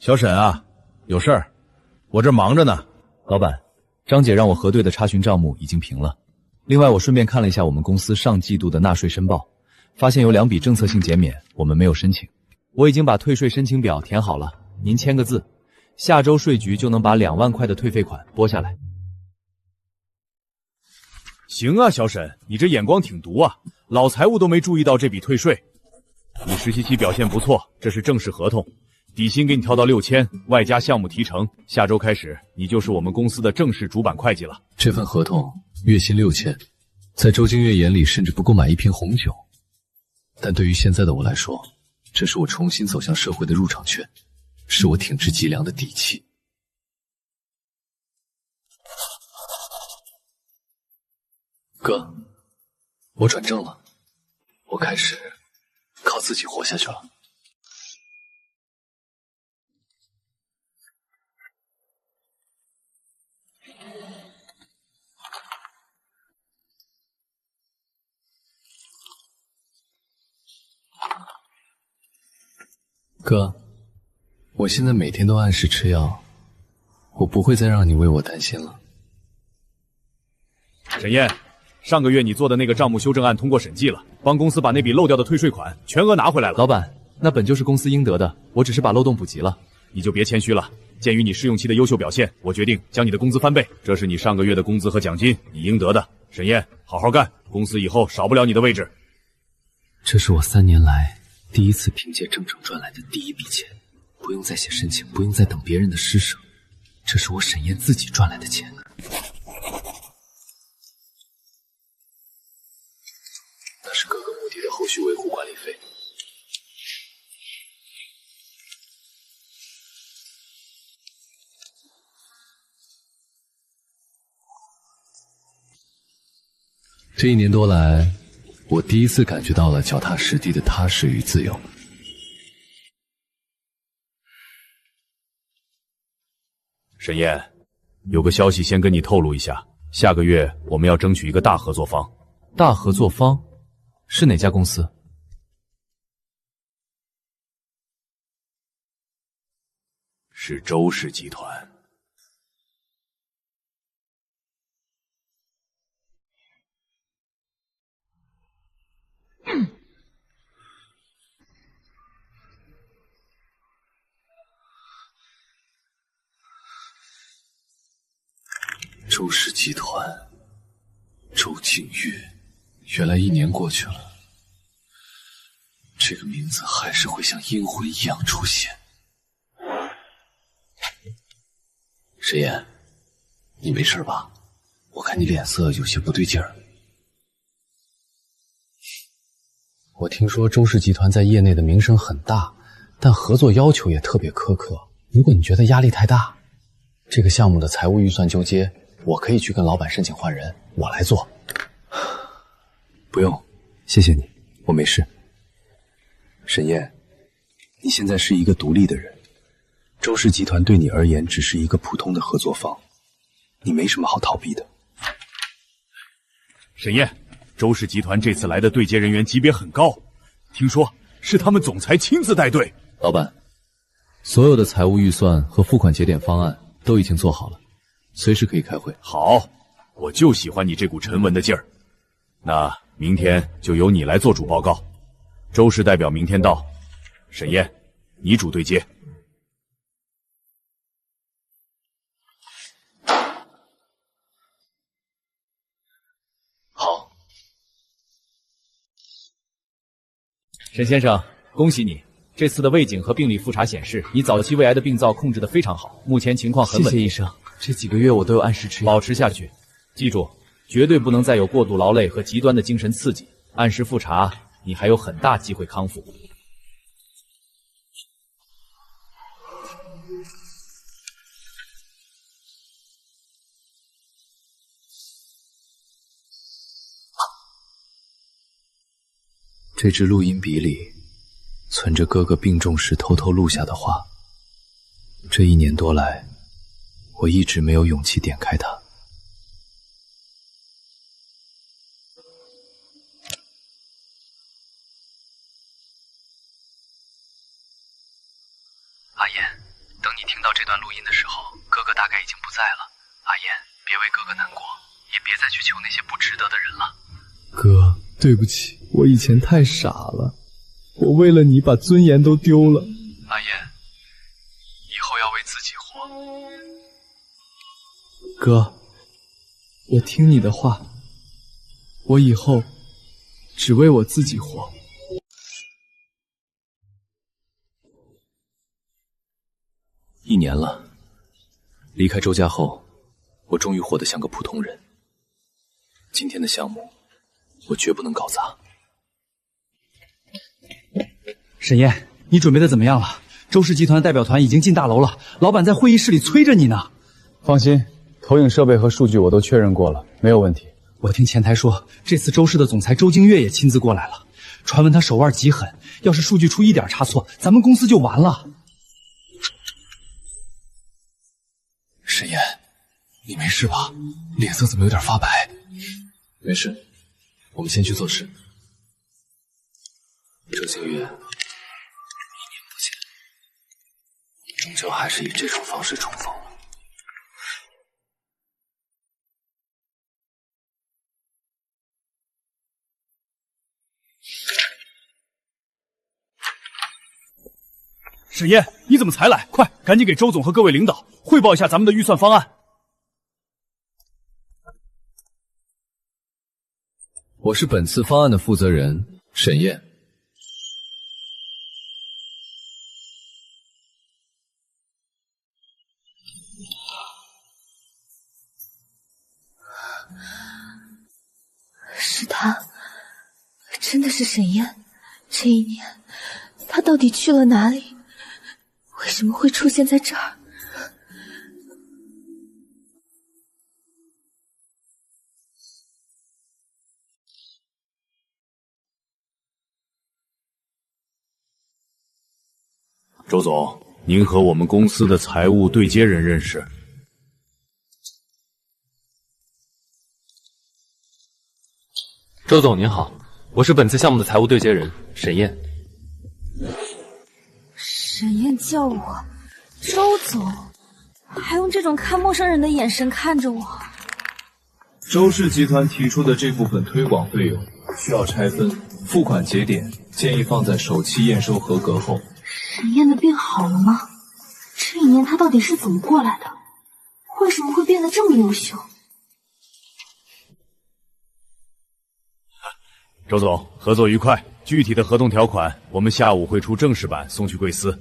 J: 小沈啊，有事儿，我这忙着呢。
A: 老板，张姐让我核对的查询账目已经平了。另外，我顺便看了一下我们公司上季度的纳税申报，发现有2笔政策性减免，我们没有申请。我已经把退税申请表填好了，您签个字，下周税局就能把2万块的退费款拨下来。
J: 行啊，小沈，你这眼光挺毒啊，老财务都没注意到这笔退税。你实习期表现不错，这是正式合同，底薪给你调到6000，外加项目提成，下周开始你就是我们公司的正式主板会计了。
A: 这份合同月薪6000，在周金月眼里甚至不够买一瓶红酒，但对于现在的我来说，这是我重新走向社会的入场券，是我挺直脊梁的底气。哥，我转正了，我开始靠自己活下去了。哥，我现在每天都按时吃药，我不会再让你为我担心了。
J: 沈燕，上个月你做的那个账目修正案通过审计了，帮公司把那笔漏掉的退税款全额拿回来了。
A: 老板，那本就是公司应得的，我只是把漏洞补齐了。
J: 你就别谦虚了，鉴于你试用期的优秀表现，我决定将你的工资翻倍，这是你上个月的工资和奖金，你应得的。沈燕，好好干，公司以后少不了你的位置。
A: 这是我3年来第一次凭借正正赚来的第一笔钱，不用再写申请，不用再等别人的施舍，这是我沈燕自己赚来的钱。那是各个墓地的后续维护管理费。这1年多来，我第一次感觉到了脚踏实地的踏实与自由。
J: 沈燕，有个消息先跟你透露一下，下个月我们要争取一个大合作方。
E: 大合作方是哪家公司？
J: 是周氏集团。
A: 周氏集团，周景月，原来1年过去了，这个名字还是会像阴魂一样出现。沈燕，你没事吧？我看你脸色有些不对劲儿。我听说周氏集团在业内的名声很大，但合作要求也特别苛刻。如果你觉得压力太大，这个项目的财务预算纠结，我可以去跟老板申请换人，我来做。不用，谢谢你，我没事。沈燕，你现在是一个独立的人，周氏集团对你而言只是一个普通的合作方，你没什么好逃避的。
J: 沈燕，周氏集团这次来的对接人员级别很高，听说是他们总裁亲自带队。
A: 老板，所有的财务预算和付款节点方案都已经做好了，随时可以开会。
J: 好，我就喜欢你这股沉稳的劲儿。那明天就由你来做主报告，周氏代表明天到。沈燕，你主对接。
A: 好。
K: 沈先生，恭喜你！这次的胃镜和病理复查显示，你早期胃癌的病灶控制得非常好，目前情况很稳定。
E: 谢谢医生，这几个月我都有按时吃药，
K: 保持下去。记住，绝对不能再有过度劳累和极端的精神刺激。按时复查，你还有很大机会康复。
A: 这支录音笔里存着哥哥病重时偷偷录下的话，这1年多来，我一直没有勇气点开它。
S: 阿言，等你听到这段录音的时候，哥哥大概已经不在了。阿言，别为哥哥难过，也别再去求那些不值得的人了。
T: 哥，对不起，我以前太傻了，我为了你把尊严都丢了。
S: 阿言，以后要为自己活。
T: 哥，我听你的话，我以后只为我自己活。
A: 1年了，离开周家后，我终于活得像个普通人。今天的项目，我绝不能搞砸。
K: 沈燕，你准备的怎么样了？周氏集团的代表团已经进大楼了，老板在会议室里催着你呢。
T: 放心，投影设备和数据我都确认过了，没有问题。
K: 我听前台说，这次周氏的总裁周京月也亲自过来了，传闻他手腕极狠，要是数据出一点差错，咱们公司就完了。
A: 沈燕，你没事吧？脸色怎么有点发白？没事，我们先去做事。周星月，1年不见，终究还是以这种方式重逢了。
J: 沈燕，你怎么才来？快，赶紧给周总和各位领导汇报一下咱们的预算方案。
A: 我是本次方案的负责人沈燕。
B: 是他，真的是沈燕。这一年，他到底去了哪里？为什么会出现在这儿？
J: 周总，您和我们公司的财务对接人认识？
A: 周总您好，我是本次项目的财务对接人沈燕。
B: 沈燕叫我周总，还用这种看陌生人的眼神看着我。
A: 周氏集团提出的这部分推广费用需要拆分，付款节点建议放在首期验收合格后。
B: 沈燕的病好了吗？这一年她到底是怎么过来的？为什么会变得这么优秀？
J: 周总，合作愉快。具体的合同条款，我们下午会出正式版送去贵司。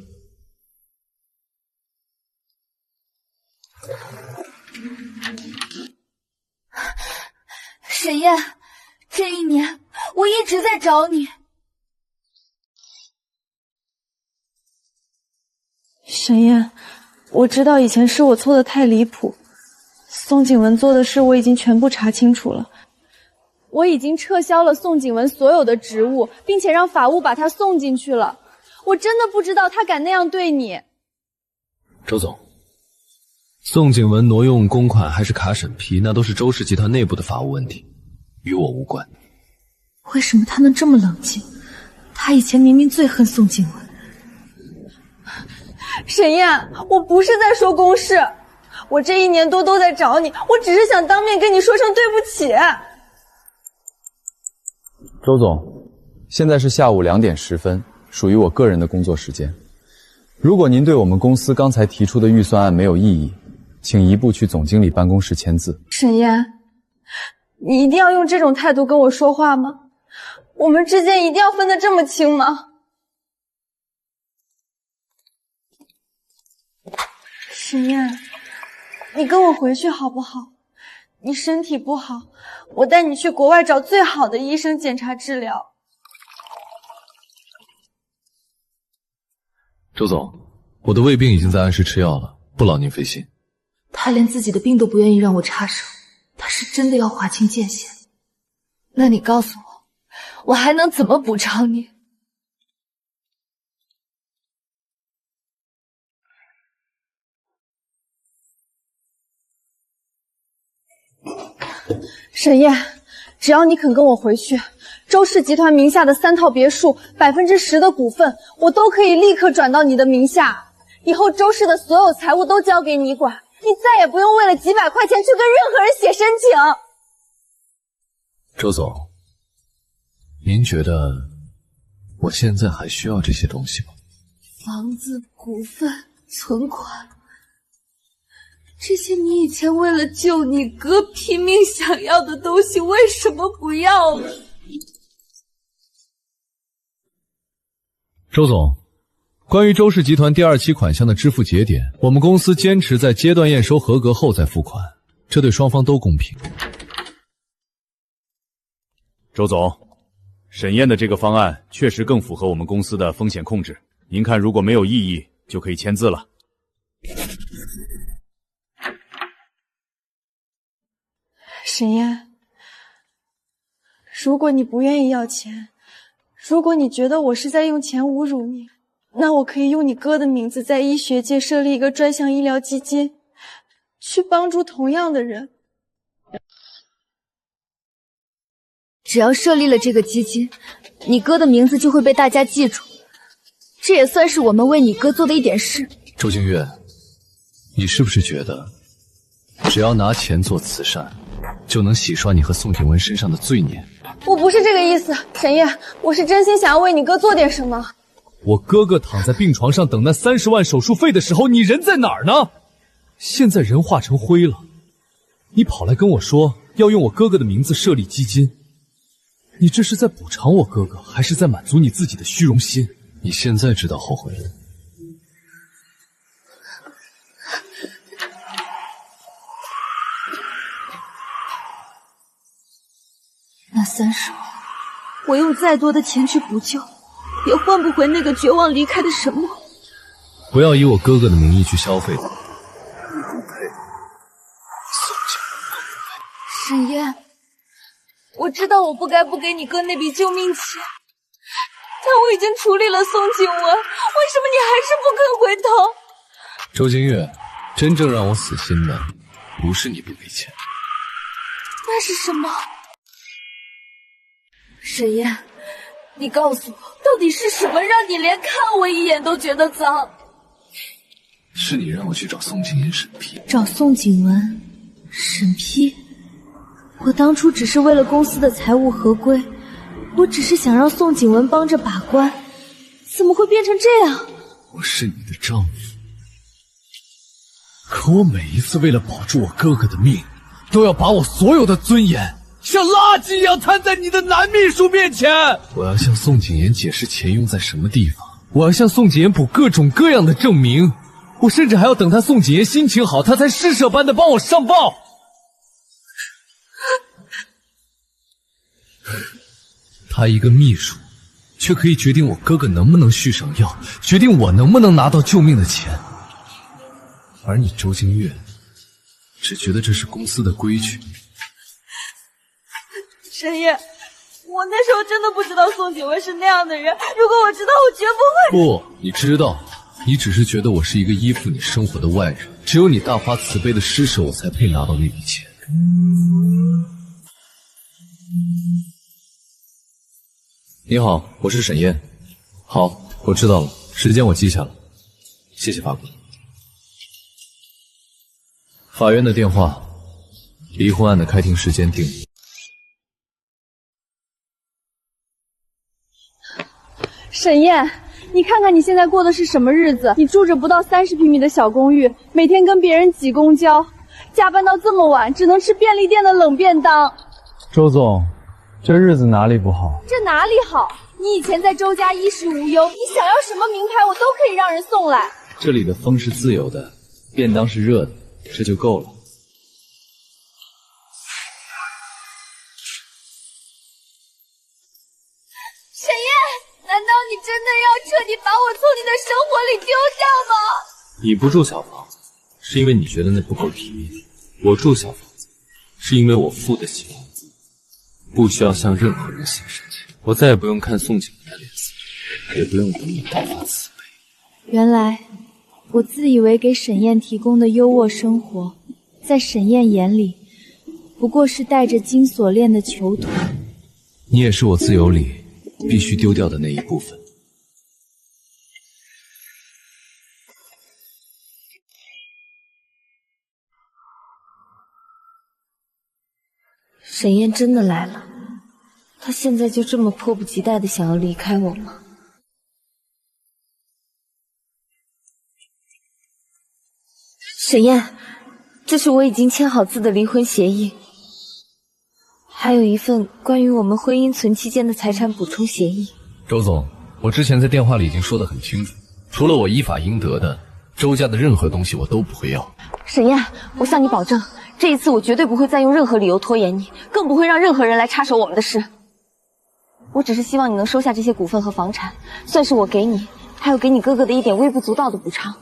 B: 沈燕，这一年我一直在找你。
L: 沈燕，我知道以前是我错的太离谱，宋景文做的事我已经全部查清楚了。我已经撤销了宋景文所有的职务，并且让法务把他送进去了。我真的不知道他敢那样对你。
A: 周总，宋景文挪用公款还是卡审批，那都是周氏集团内部的法务问题，与我无关。
B: 为什么他能这么冷静？他以前明明最恨宋景文。
L: 沈燕，我不是在说公事，我这一年多都在找你，我只是想当面跟你说声对不起。
T: 周总，现在是下午2点10分，属于我个人的工作时间。如果您对我们公司刚才提出的预算案没有异议，请移步去总经理办公室签字。
L: 沈燕，你一定要用这种态度跟我说话吗？我们之间一定要分得这么清吗？沈燕，你跟我回去好不好？你身体不好，我带你去国外找最好的医生检查治疗。
A: 周总，我的胃病已经在按时吃药了，不劳您费心。
B: 他连自己的病都不愿意让我插手，他是真的要划清界限。那你告诉我，我还能怎么补偿你？
L: 沈燕，只要你肯跟我回去，周氏集团名下的3套别墅10%的股份，我都可以立刻转到你的名下。以后周氏的所有财务都交给你管，你再也不用为了几百块钱去跟任何人写申请。
A: 周总，您觉得我现在还需要这些东西吗？
B: 房子、股份、存款，这些你以前为了救你哥拼命想要的东西，为什么不要了？
A: 周总，关于周氏集团第2期款项的支付节点，我们公司坚持在阶段验收合格后再付款，这对双方都公平。
J: 周总，沈燕的这个方案确实更符合我们公司的风险控制，您看如果没有异议，就可以签字了。
L: 沈燕，如果你不愿意要钱，如果你觉得我是在用钱侮辱你，那我可以用你哥的名字在医学界设立一个专项医疗基金，去帮助同样的人。
B: 只要设立了这个基金，你哥的名字就会被大家记住，这也算是我们为你哥做的一点事。
A: 周静月，你是不是觉得只要拿钱做慈善，就能洗刷你和宋景文身上的罪孽？
L: 我不是这个意思，沈燕，我是真心想要为你哥做点什么。
T: 我哥哥躺在病床上等那30万手术费的时候，你人在哪儿呢？现在人化成灰了，你跑来跟我说要用我哥哥的名字设立基金，你这是在补偿我哥哥，还是在满足你自己的虚荣心？
A: 你现在知道后悔了？
L: 30万，我用再多的钱去补救，也换不回那个绝望离开的沈墨。
A: 不要以我哥哥的名义去消费我。
L: 沈烟，我知道我不该不给你哥那笔救命钱，但我已经处理了宋景文，为什么你还是不肯回头？
A: 周金月，真正让我死心的不是你不给钱，
L: 那是什么？沈烟，你告诉我，到底是什么让你连看我一眼都觉得脏？
A: 是你让我去找宋景言审批。
L: 找宋景文审批？我当初只是为了公司的财务合规，我只是想让宋景文帮着把关，怎么会变成这样？
A: 我是你的丈夫，可我每一次为了保住我哥哥的命，都要把我所有的尊严像垃圾一样摊在你的男秘书面前。我要向宋景言解释钱用在什么地方，我要向宋景言补各种各样的证明，我甚至还要等他宋景言心情好，他才施舍般的帮我上报。他一个秘书，却可以决定我哥哥能不能续上药，决定我能不能拿到救命的钱。而你周金月，只觉得这是公司的规矩。
L: 沈烨，我那时候真的不知道宋景文是那样的人，如果我知道，我绝不会。
A: 不，你知道，你只是觉得我是一个依附你生活的外人，只有你大发慈悲的施舍，我才配拿到那笔钱。你好，我是沈烨。好，我知道了，时间我记下了，谢谢法官。法院的电话，离婚案的开庭时间定了。
L: 沈烨，你看看你现在过的是什么日子？你住着不到30平米的小公寓，每天跟别人挤公交，加班到这么晚，只能吃便利店的冷便当。
U: 周总，这日子哪里不好？
L: 这哪里好？你以前在周家衣食无忧，你想要什么名牌我都可以让人送来。
A: 这里的风是自由的，便当是热的，这就够了。
L: 沈烨，难道你真的要彻底把我从你的生活里丢掉吗？
A: 你不住小房子，是因为你觉得那不够体面；我住小房子，是因为我付得起房子，不需要向任何人献身情。我再也不用看宋景文的脸色，也不用等你大发慈悲。
L: 原来，我自以为给沈烨提供的优渥生活，在沈烨眼里，不过是带着金锁链的囚徒。
A: 你也是我自由里必须丢掉的那一部分。
B: 沈烨真的来了，他现在就这么迫不及待的想要离开我吗？沈烨，这是我已经签好字的离婚协议，还有一份关于我们婚姻存期间的财产补充协议。
A: 周总，我之前在电话里已经说得很清楚，除了我依法应得的，周家的任何东西我都不会要。
B: 沈烨，我向你保证，这一次我绝对不会再用任何理由拖延你，更不会让任何人来插手我们的事。我只是希望你能收下这些股份和房产，算是我给你，还有给你哥哥的一点微不足道的补偿。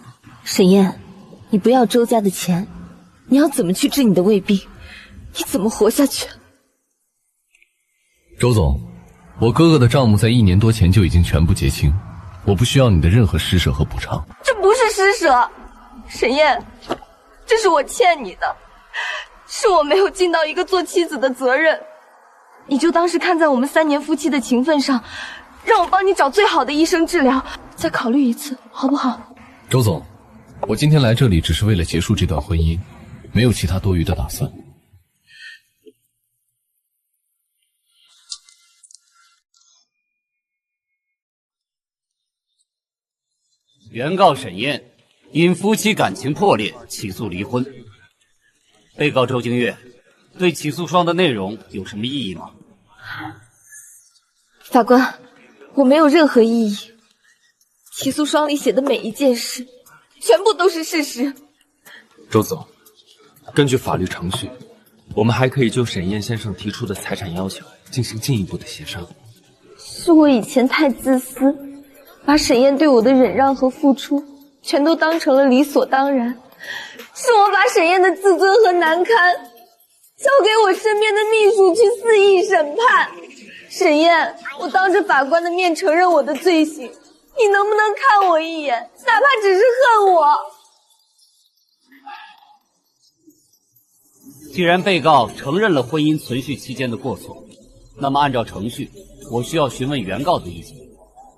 B: 沈烨，你不要周家的钱，你要怎么去治你的胃病？你怎么活下去？
A: 周总，我哥哥的账目在1年多前就已经全部结清，我不需要你的任何施舍和补偿。
B: 这不是施舍，沈烨，这是我欠你的，是我没有尽到一个做妻子的责任。你就当是看在我们3年夫妻的情分上，让我帮你找最好的医生治疗，再考虑一次，好不好？
A: 周总，我今天来这里只是为了结束这段婚姻，没有其他多余的打算。
H: 原告沈烨因夫妻感情破裂起诉离婚。被告周京月对起诉状的内容有什么异议吗？
B: 法官，我没有任何异议。起诉书里写的每一件事，全部都是事实。
A: 周总，根据法律程序，
E: 我们还可以就沈燕先生提出的财产要求进行进一步的协商。
L: 是我以前太自私，把沈燕对我的忍让和付出全都当成了理所当然，是我把沈燕的自尊和难堪交给我身边的秘书去肆意审判。沈燕，我当着法官的面承认我的罪行，你能不能看我一眼，哪怕只是恨我？
H: 既然被告承认了婚姻存续期间的过错，那么按照程序，我需要询问原告的意见。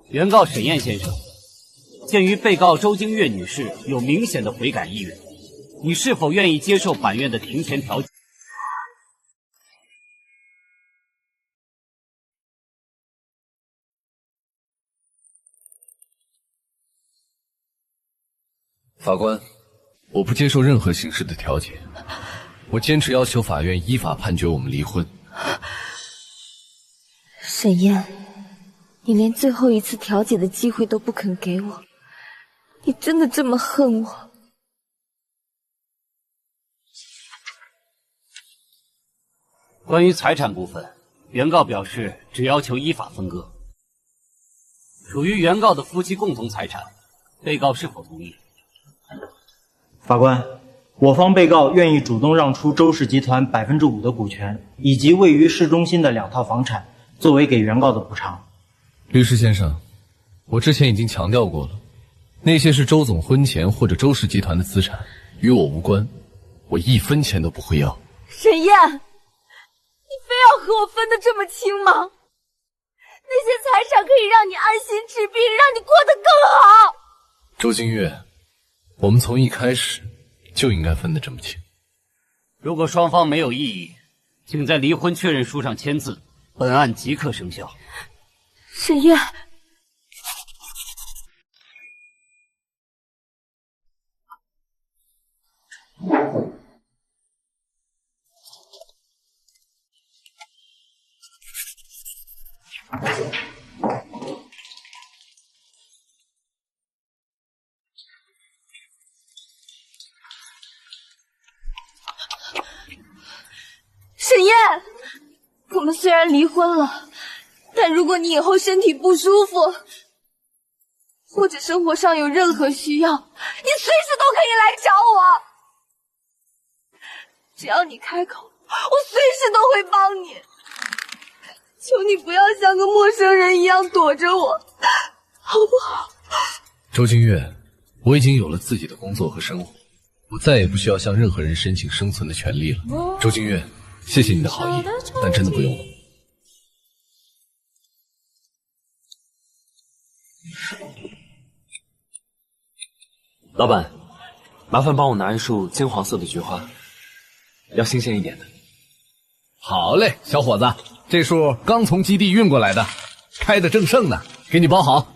H: 原告沈燕先生，鉴于被告周京月女士有明显的悔改意愿，你是否愿意接受本院的庭前调解？
A: 法官，我不接受任何形式的调解，我坚持要求法院依法判决我们离婚。
B: 沈燕，你连最后一次调解的机会都不肯给我，你真的这么恨我？
H: 关于财产部分，原告表示只要求依法分割，属于原告的夫妻共同财产，被告是否同意？
C: 法官，我方被告愿意主动让出周氏集团5%的股权，以及位于市中心的2套房产，作为给原告的补偿。
A: 律师先生，我之前已经强调过了，那些是周总婚前或者周氏集团的资产，与我无关，我1分钱都不会要。
L: 沈燕，你非要和我分得这么清吗？那些财产可以让你安心治病，让你过得更好。
A: 周京月，我们从一开始就应该分得这么清。
H: 如果双方没有异议，请在离婚确认书上签字，本案即刻生效。
L: 沈燕，沈燕，我们虽然离婚了，但如果你以后身体不舒服，或者生活上有任何需要，你随时都可以来找我。只要你开口，我随时都会帮你。求你不要像个陌生人一样躲着我，好不好？
A: 周京月，我已经有了自己的工作和生活，我再也不需要向任何人申请生存的权利了。周京月，谢谢你的好意，但真的不用了。
E: 老板，麻烦帮我拿一束金黄色的菊花，要新鲜一点的。
A: 好嘞，小伙子，这束刚从基地运过来的，开得正盛呢，给你包好。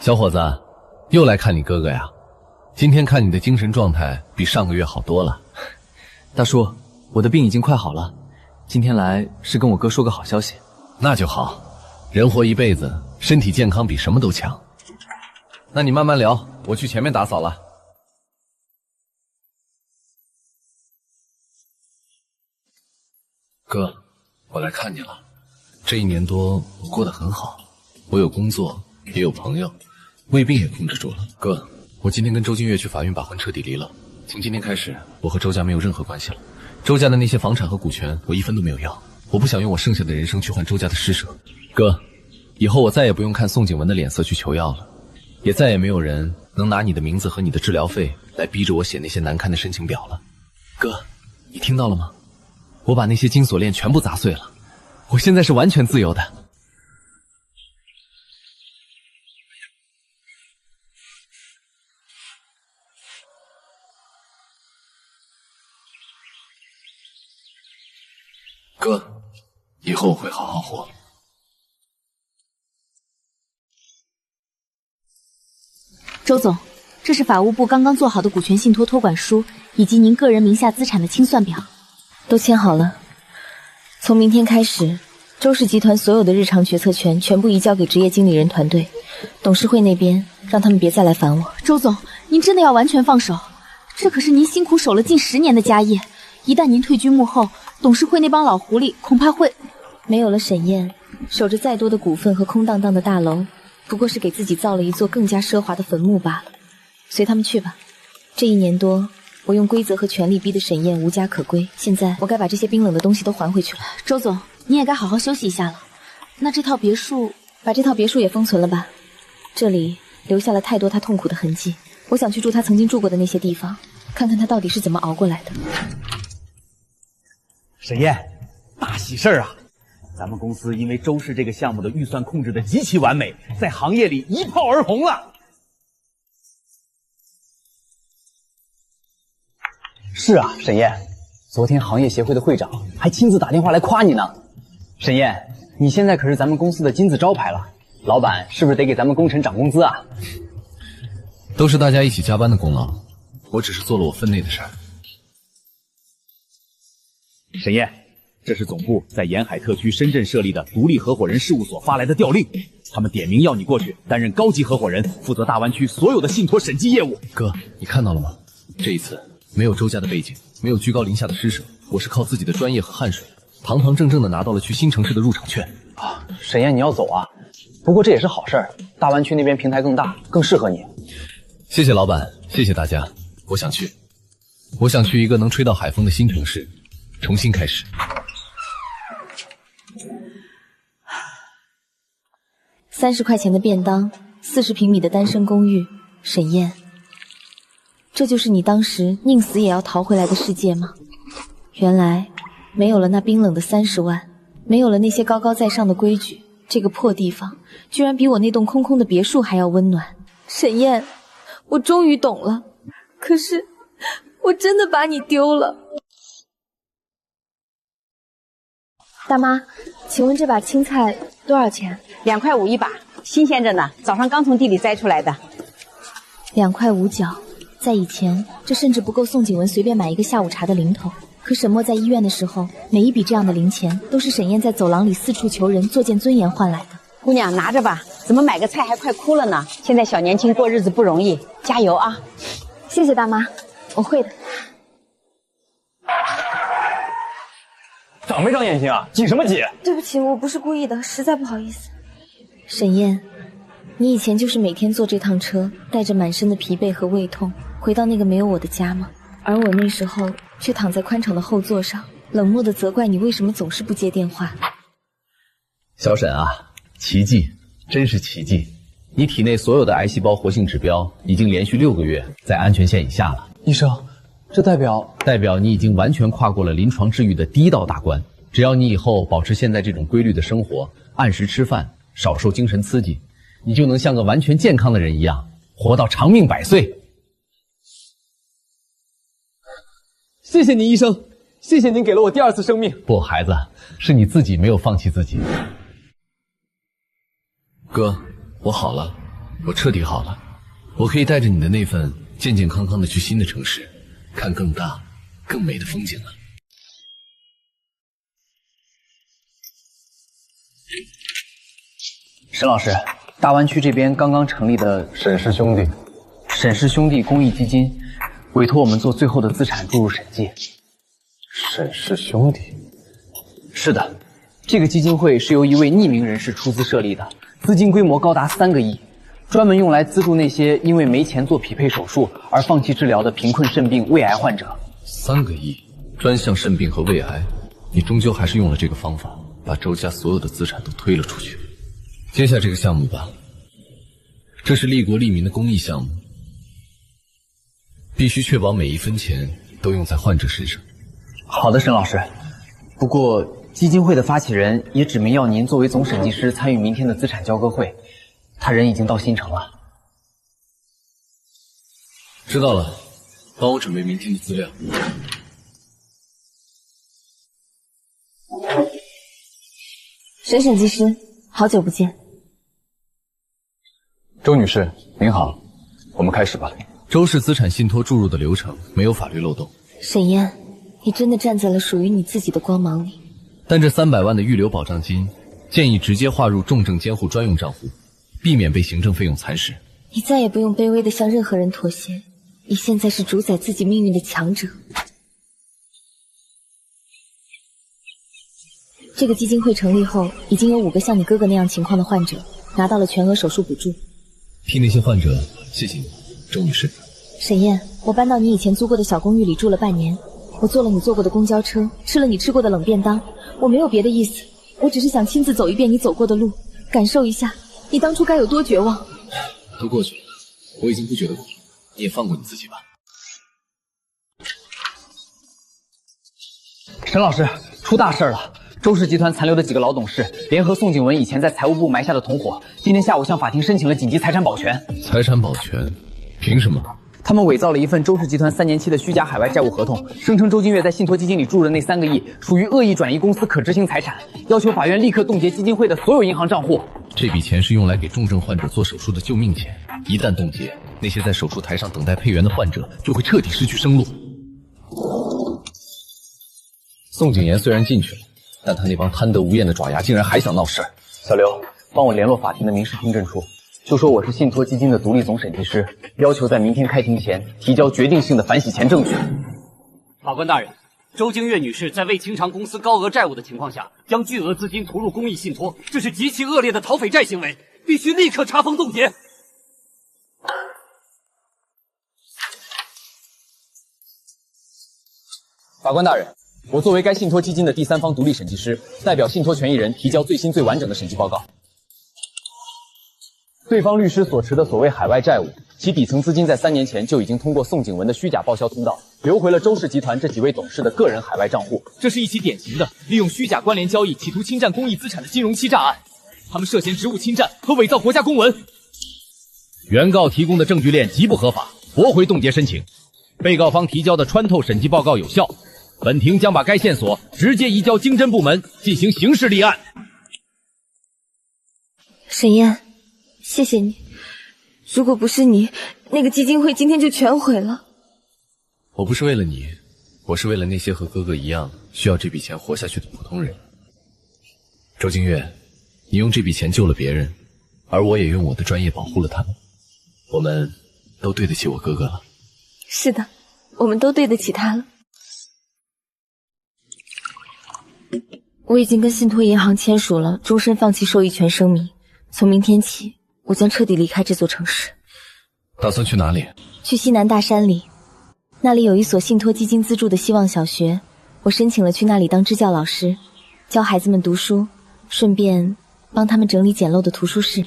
A: 小伙子，又来看你哥哥呀？今天看你的精神状态比上个月好多了。
V: 大叔，我的病已经快好了，今天来是跟我哥说个好消息。
A: 那就好，人活一辈子，身体健康比什么都强。那你慢慢聊，我去前面打扫了。哥，我来看你了。这1年多我过得很好，我有工作，也有朋友，胃病也控制住了。哥，我今天跟周京月去法院把婚彻底离了。从今天开始，我和周家没有任何关系了。周家的那些房产和股权，我1分都没有要。我不想用我剩下的人生去换周家的施舍。哥，以后我再也不用看宋景文的脸色去求药了，也再也没有人能拿你的名字和你的治疗费来逼着我写那些难看的申请表了。哥，你听到了吗？我把那些金锁链全部砸碎了，我现在是完全自由的。哥，以后我会好好活。
I: 周总，这是法务部刚刚做好的股权信托托管书，以及您个人名下资产的清算表，
B: 都签好了。从明天开始，周氏集团所有的日常决策权全部移交给职业经理人团队，董事会那边让他们别再来烦我。
I: 周总，您真的要完全放手？这可是您辛苦守了近10年的家业，一旦您退居幕后，董事会那帮老狐狸恐怕会……
B: 没有了沈燕，守着再多的股份和空荡荡的大楼，不过是给自己造了一座更加奢华的坟墓罢了。随他们去吧。这1年多，我用规则和权力逼得沈燕无家可归，现在我该把这些冰冷的东西都还回去了。
I: 周总，你也该好好休息一下了。那这套别墅，
B: 把这套别墅也封存了吧。这里留下了太多他痛苦的痕迹，我想去住他曾经住过的那些地方，看看他到底是怎么熬过来的。
K: 沈燕，大喜事儿啊！咱们公司因为周氏这个项目的预算控制的极其完美，在行业里一炮而红了。是啊，沈燕，昨天行业协会的会长还亲自打电话来夸你呢。沈燕，你现在可是咱们公司的金字招牌了，老板是不是得给咱们工程涨工资啊？
A: 都是大家一起加班的功劳，我只是做了我分内的事儿。
K: 沈燕，这是总部在沿海特区深圳设立的独立合伙人事务所发来的调令，他们点名要你过去担任高级合伙人，负责大湾区所有的信托审计业务。
A: 哥，你看到了吗？这一次没有周家的背景，没有居高临下的施舍，我是靠自己的专业和汗水，堂堂正正的拿到了去新城市的入场券。
K: 啊，沈燕，你要走啊？不过这也是好事儿，大湾区那边平台更大，更适合你。
A: 谢谢老板，谢谢大家。我想去一个能吹到海风的新城市，重新开始。
B: 30块钱的便当，40平米的单身公寓，沈燕，这就是你当时宁死也要逃回来的世界吗？原来没有了那冰冷的30万，没有了那些高高在上的规矩，这个破地方居然比我那栋空空的别墅还要温暖。沈燕，我终于懂了，可是我真的把你丢了。大妈，请问这把青菜多少钱
O: ？2块5一把，新鲜着呢，早上刚从地里摘出来的。
B: 2块5角，在以前，这甚至不够宋景文随便买一个下午茶的零头。可沈墨在医院的时候，每一笔这样的零钱，都是沈燕在走廊里四处求人、作践尊严换来的。
O: 姑娘，拿着吧，怎么买个菜还快哭了呢？现在小年轻过日子不容易，加油啊！
B: 谢谢大妈，我会的。
K: 长没长眼睛啊？挤什么挤？
B: 对不起，我不是故意的，实在不好意思。沈燕，你以前就是每天坐这趟车，带着满身的疲惫和胃痛，回到那个没有我的家吗？而我那时候却躺在宽敞的后座上，冷漠地责怪你为什么总是不接电话。
A: 小沈啊，奇迹，真是奇迹！你体内所有的癌细胞活性指标已经连续6个月在安全线以下了。
K: 医生，这代表
A: 你已经完全跨过了临床治愈的第1道大关。只要你以后保持现在这种规律的生活，按时吃饭，少受精神刺激，你就能像个完全健康的人一样，活到长命100岁。
K: 谢谢您，医生，谢谢您给了我第2次生命。
A: 不，孩子，是你自己没有放弃自己。哥，我好了，我彻底好了，我可以带着你的那份健健康康的去新的城市，看更大、更美的风景了。
K: 沈老师，大湾区这边刚刚成立的沈氏兄弟公益基金，委托我们做最后的资产注入审计。
U: 沈氏兄弟？
K: 是的，这个基金会是由一位匿名人士出资设立的，资金规模高达3个亿，专门用来资助那些因为没钱做匹配手术而放弃治疗的贫困肾病、胃癌患者。
A: 3个亿，专项肾病和胃癌，你终究还是用了这个方法，把周家所有的资产都推了出去。接下这个项目吧，这是利国利民的公益项目，必须确保每一分钱都用在患者身上。
K: 好的，沈老师。不过基金会的发起人也指明要您作为总审计师参与明天的资产交割会，他人已经到新城了。
A: 知道了，帮我准备明天的资料。
B: 沈审计师，好久不见。
U: 周女士，您好，我们开始吧。
A: 周氏资产信托注入的流程没有法律漏洞。
B: 沈燕，你真的站在了属于你自己的光芒里。
A: 但这300万的预留保障金，建议直接划入重症监护专用账户，避免被行政费用蚕食。
B: 你再也不用卑微的向任何人妥协，你现在是主宰自己命运的强者。这个基金会成立后，已经有5个像你哥哥那样情况的患者拿到了全额手术补助。
A: 替那些患者，谢谢你，周女士。
B: 沈燕，我搬到你以前租过的小公寓里住了半年，我坐了你坐过的公交车，吃了你吃过的冷便当，我没有别的意思，我只是想亲自走一遍你走过的路，感受一下你当初该有多绝望。
A: 都过去了，我已经不觉得苦了，你也放过你自己吧。
K: 沈老师，出大事了！周氏集团残留的几个老董事联合宋景文以前在财务部埋下的同伙，今天下午向法庭申请了紧急财产保全。
A: 财产保全？凭什么？
K: 他们伪造了一份周氏集团3年期的虚假海外债务合同，声称周金月在信托基金里注入的那3个亿属于恶意转移公司可执行财产，要求法院立刻冻结基金会的所有银行账户。
A: 这笔钱是用来给重症患者做手术的救命钱，一旦冻结，那些在手术台上等待配源的患者就会彻底失去生路。宋景言虽然进去了，但他那帮贪得无厌的爪牙竟然还想闹事儿。
K: 小刘，帮我联络法庭的民事听证处，就说我是信托基金的独立总审计师，要求在明天开庭前提交决定性的反洗钱证据。
H: 法官大人，周京月女士在未清偿公司高额债务的情况下，将巨额资金投入公益信托，这是极其恶劣的逃匪债行为，必须立刻查封冻结。
K: 法官大人，我作为该信托基金的第三方独立审计师，代表信托权益人提交最新最完整的审计报告。对方律师所持的所谓海外债务，其底层资金在3年前就已经通过宋景文的虚假报销通道，流回了周氏集团这几位董事的个人海外账户。
T: 这是一起典型的利用虚假关联交易企图侵占公益资产的金融欺诈案，他们涉嫌职务侵占和伪造国家公文。
J: 原告提供的证据链极不合法，驳回冻结申请。被告方提交的穿透审计报告有效，本庭将把该线索直接移交经侦部门进行刑事立案。
B: 沈燕，谢谢你，如果不是你，那个基金会今天就全毁了。
A: 我不是为了你，我是为了那些和哥哥一样需要这笔钱活下去的普通人。周金月，你用这笔钱救了别人，而我也用我的专业保护了他们，我们都对得起我哥哥了。
B: 是的，我们都对得起他了。我已经跟信托银行签署了终身放弃受益权声明，从明天起，我将彻底离开这座城市。
A: 打算去哪里？
B: 去西南大山里，那里有一所信托基金资助的希望小学，我申请了去那里当支教老师，教孩子们读书，顺便帮他们整理简陋的图书室。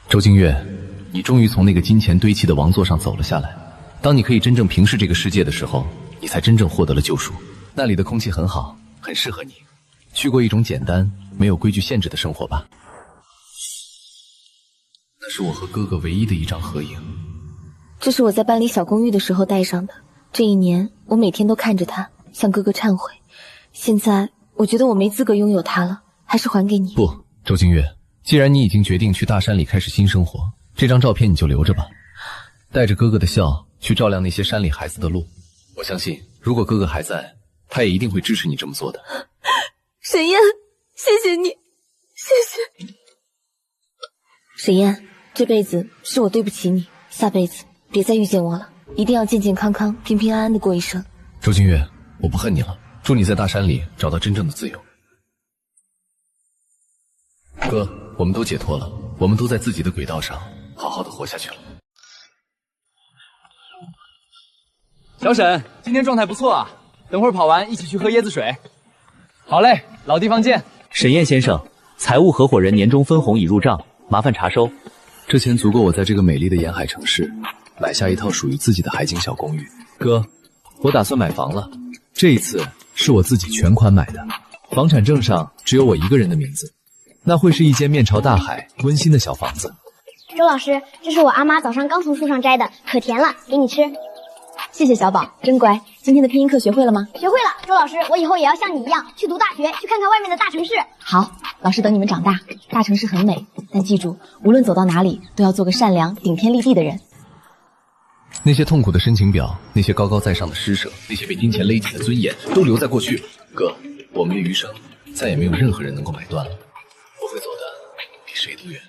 A: 周金月，你终于从那个金钱堆砌的王座上走了下来。当你可以真正平视这个世界的时候，你才真正获得了救赎。那里的空气很好，很适合你。去过一种简单、没有规矩限制的生活吧。那是我和哥哥唯一的一张合影。
B: 这是我在搬离小公寓的时候带上的。这1年，我每天都看着它，向哥哥忏悔。现在，我觉得我没资格拥有它了，还是还给你。
A: 不，周金月，既然你已经决定去大山里开始新生活，这张照片你就留着吧，带着哥哥的笑去照亮那些山里孩子的路。我相信，如果哥哥还在，他也一定会支持你这么做的。
B: 沈燕，谢谢你，谢谢。沈燕，这辈子是我对不起你，下辈子别再遇见我了，一定要健健康康、平平安安的过一生。
A: 周金月，我不恨你了，祝你在大山里找到真正的自由。哥，我们都解脱了，我们都在自己的轨道上好好的活下去了。
K: 小沈，今天状态不错啊，等会儿跑完一起去喝椰子水。好嘞，老地方见。
V: 沈燕先生，财务合伙人年终分红已入账，麻烦查收。
A: 这钱足够我在这个美丽的沿海城市买下一套属于自己的海景小公寓。
T: 哥，我打算买房了，这一次是我自己全款买的，房产证上只有我一个人的名字，那会是一间面朝大海、温馨的小房子。
D: 周老师，这是我阿妈早上刚从树上摘的，可甜了，给你吃。
B: 谢谢小宝，真乖。今天的拼音课学会了吗？
D: 学会了，周老师，我以后也要像你一样去读大学，去看看外面的大城市。
B: 好，老师等你们长大。大城市很美，但记住，无论走到哪里，都要做个善良、顶天立地的人。
A: 那些痛苦的申请表，那些高高在上的施舍，那些被金钱勒紧的尊严，都留在过去。哥，我们的余生再也没有任何人能够买断了。我会走的比谁都远。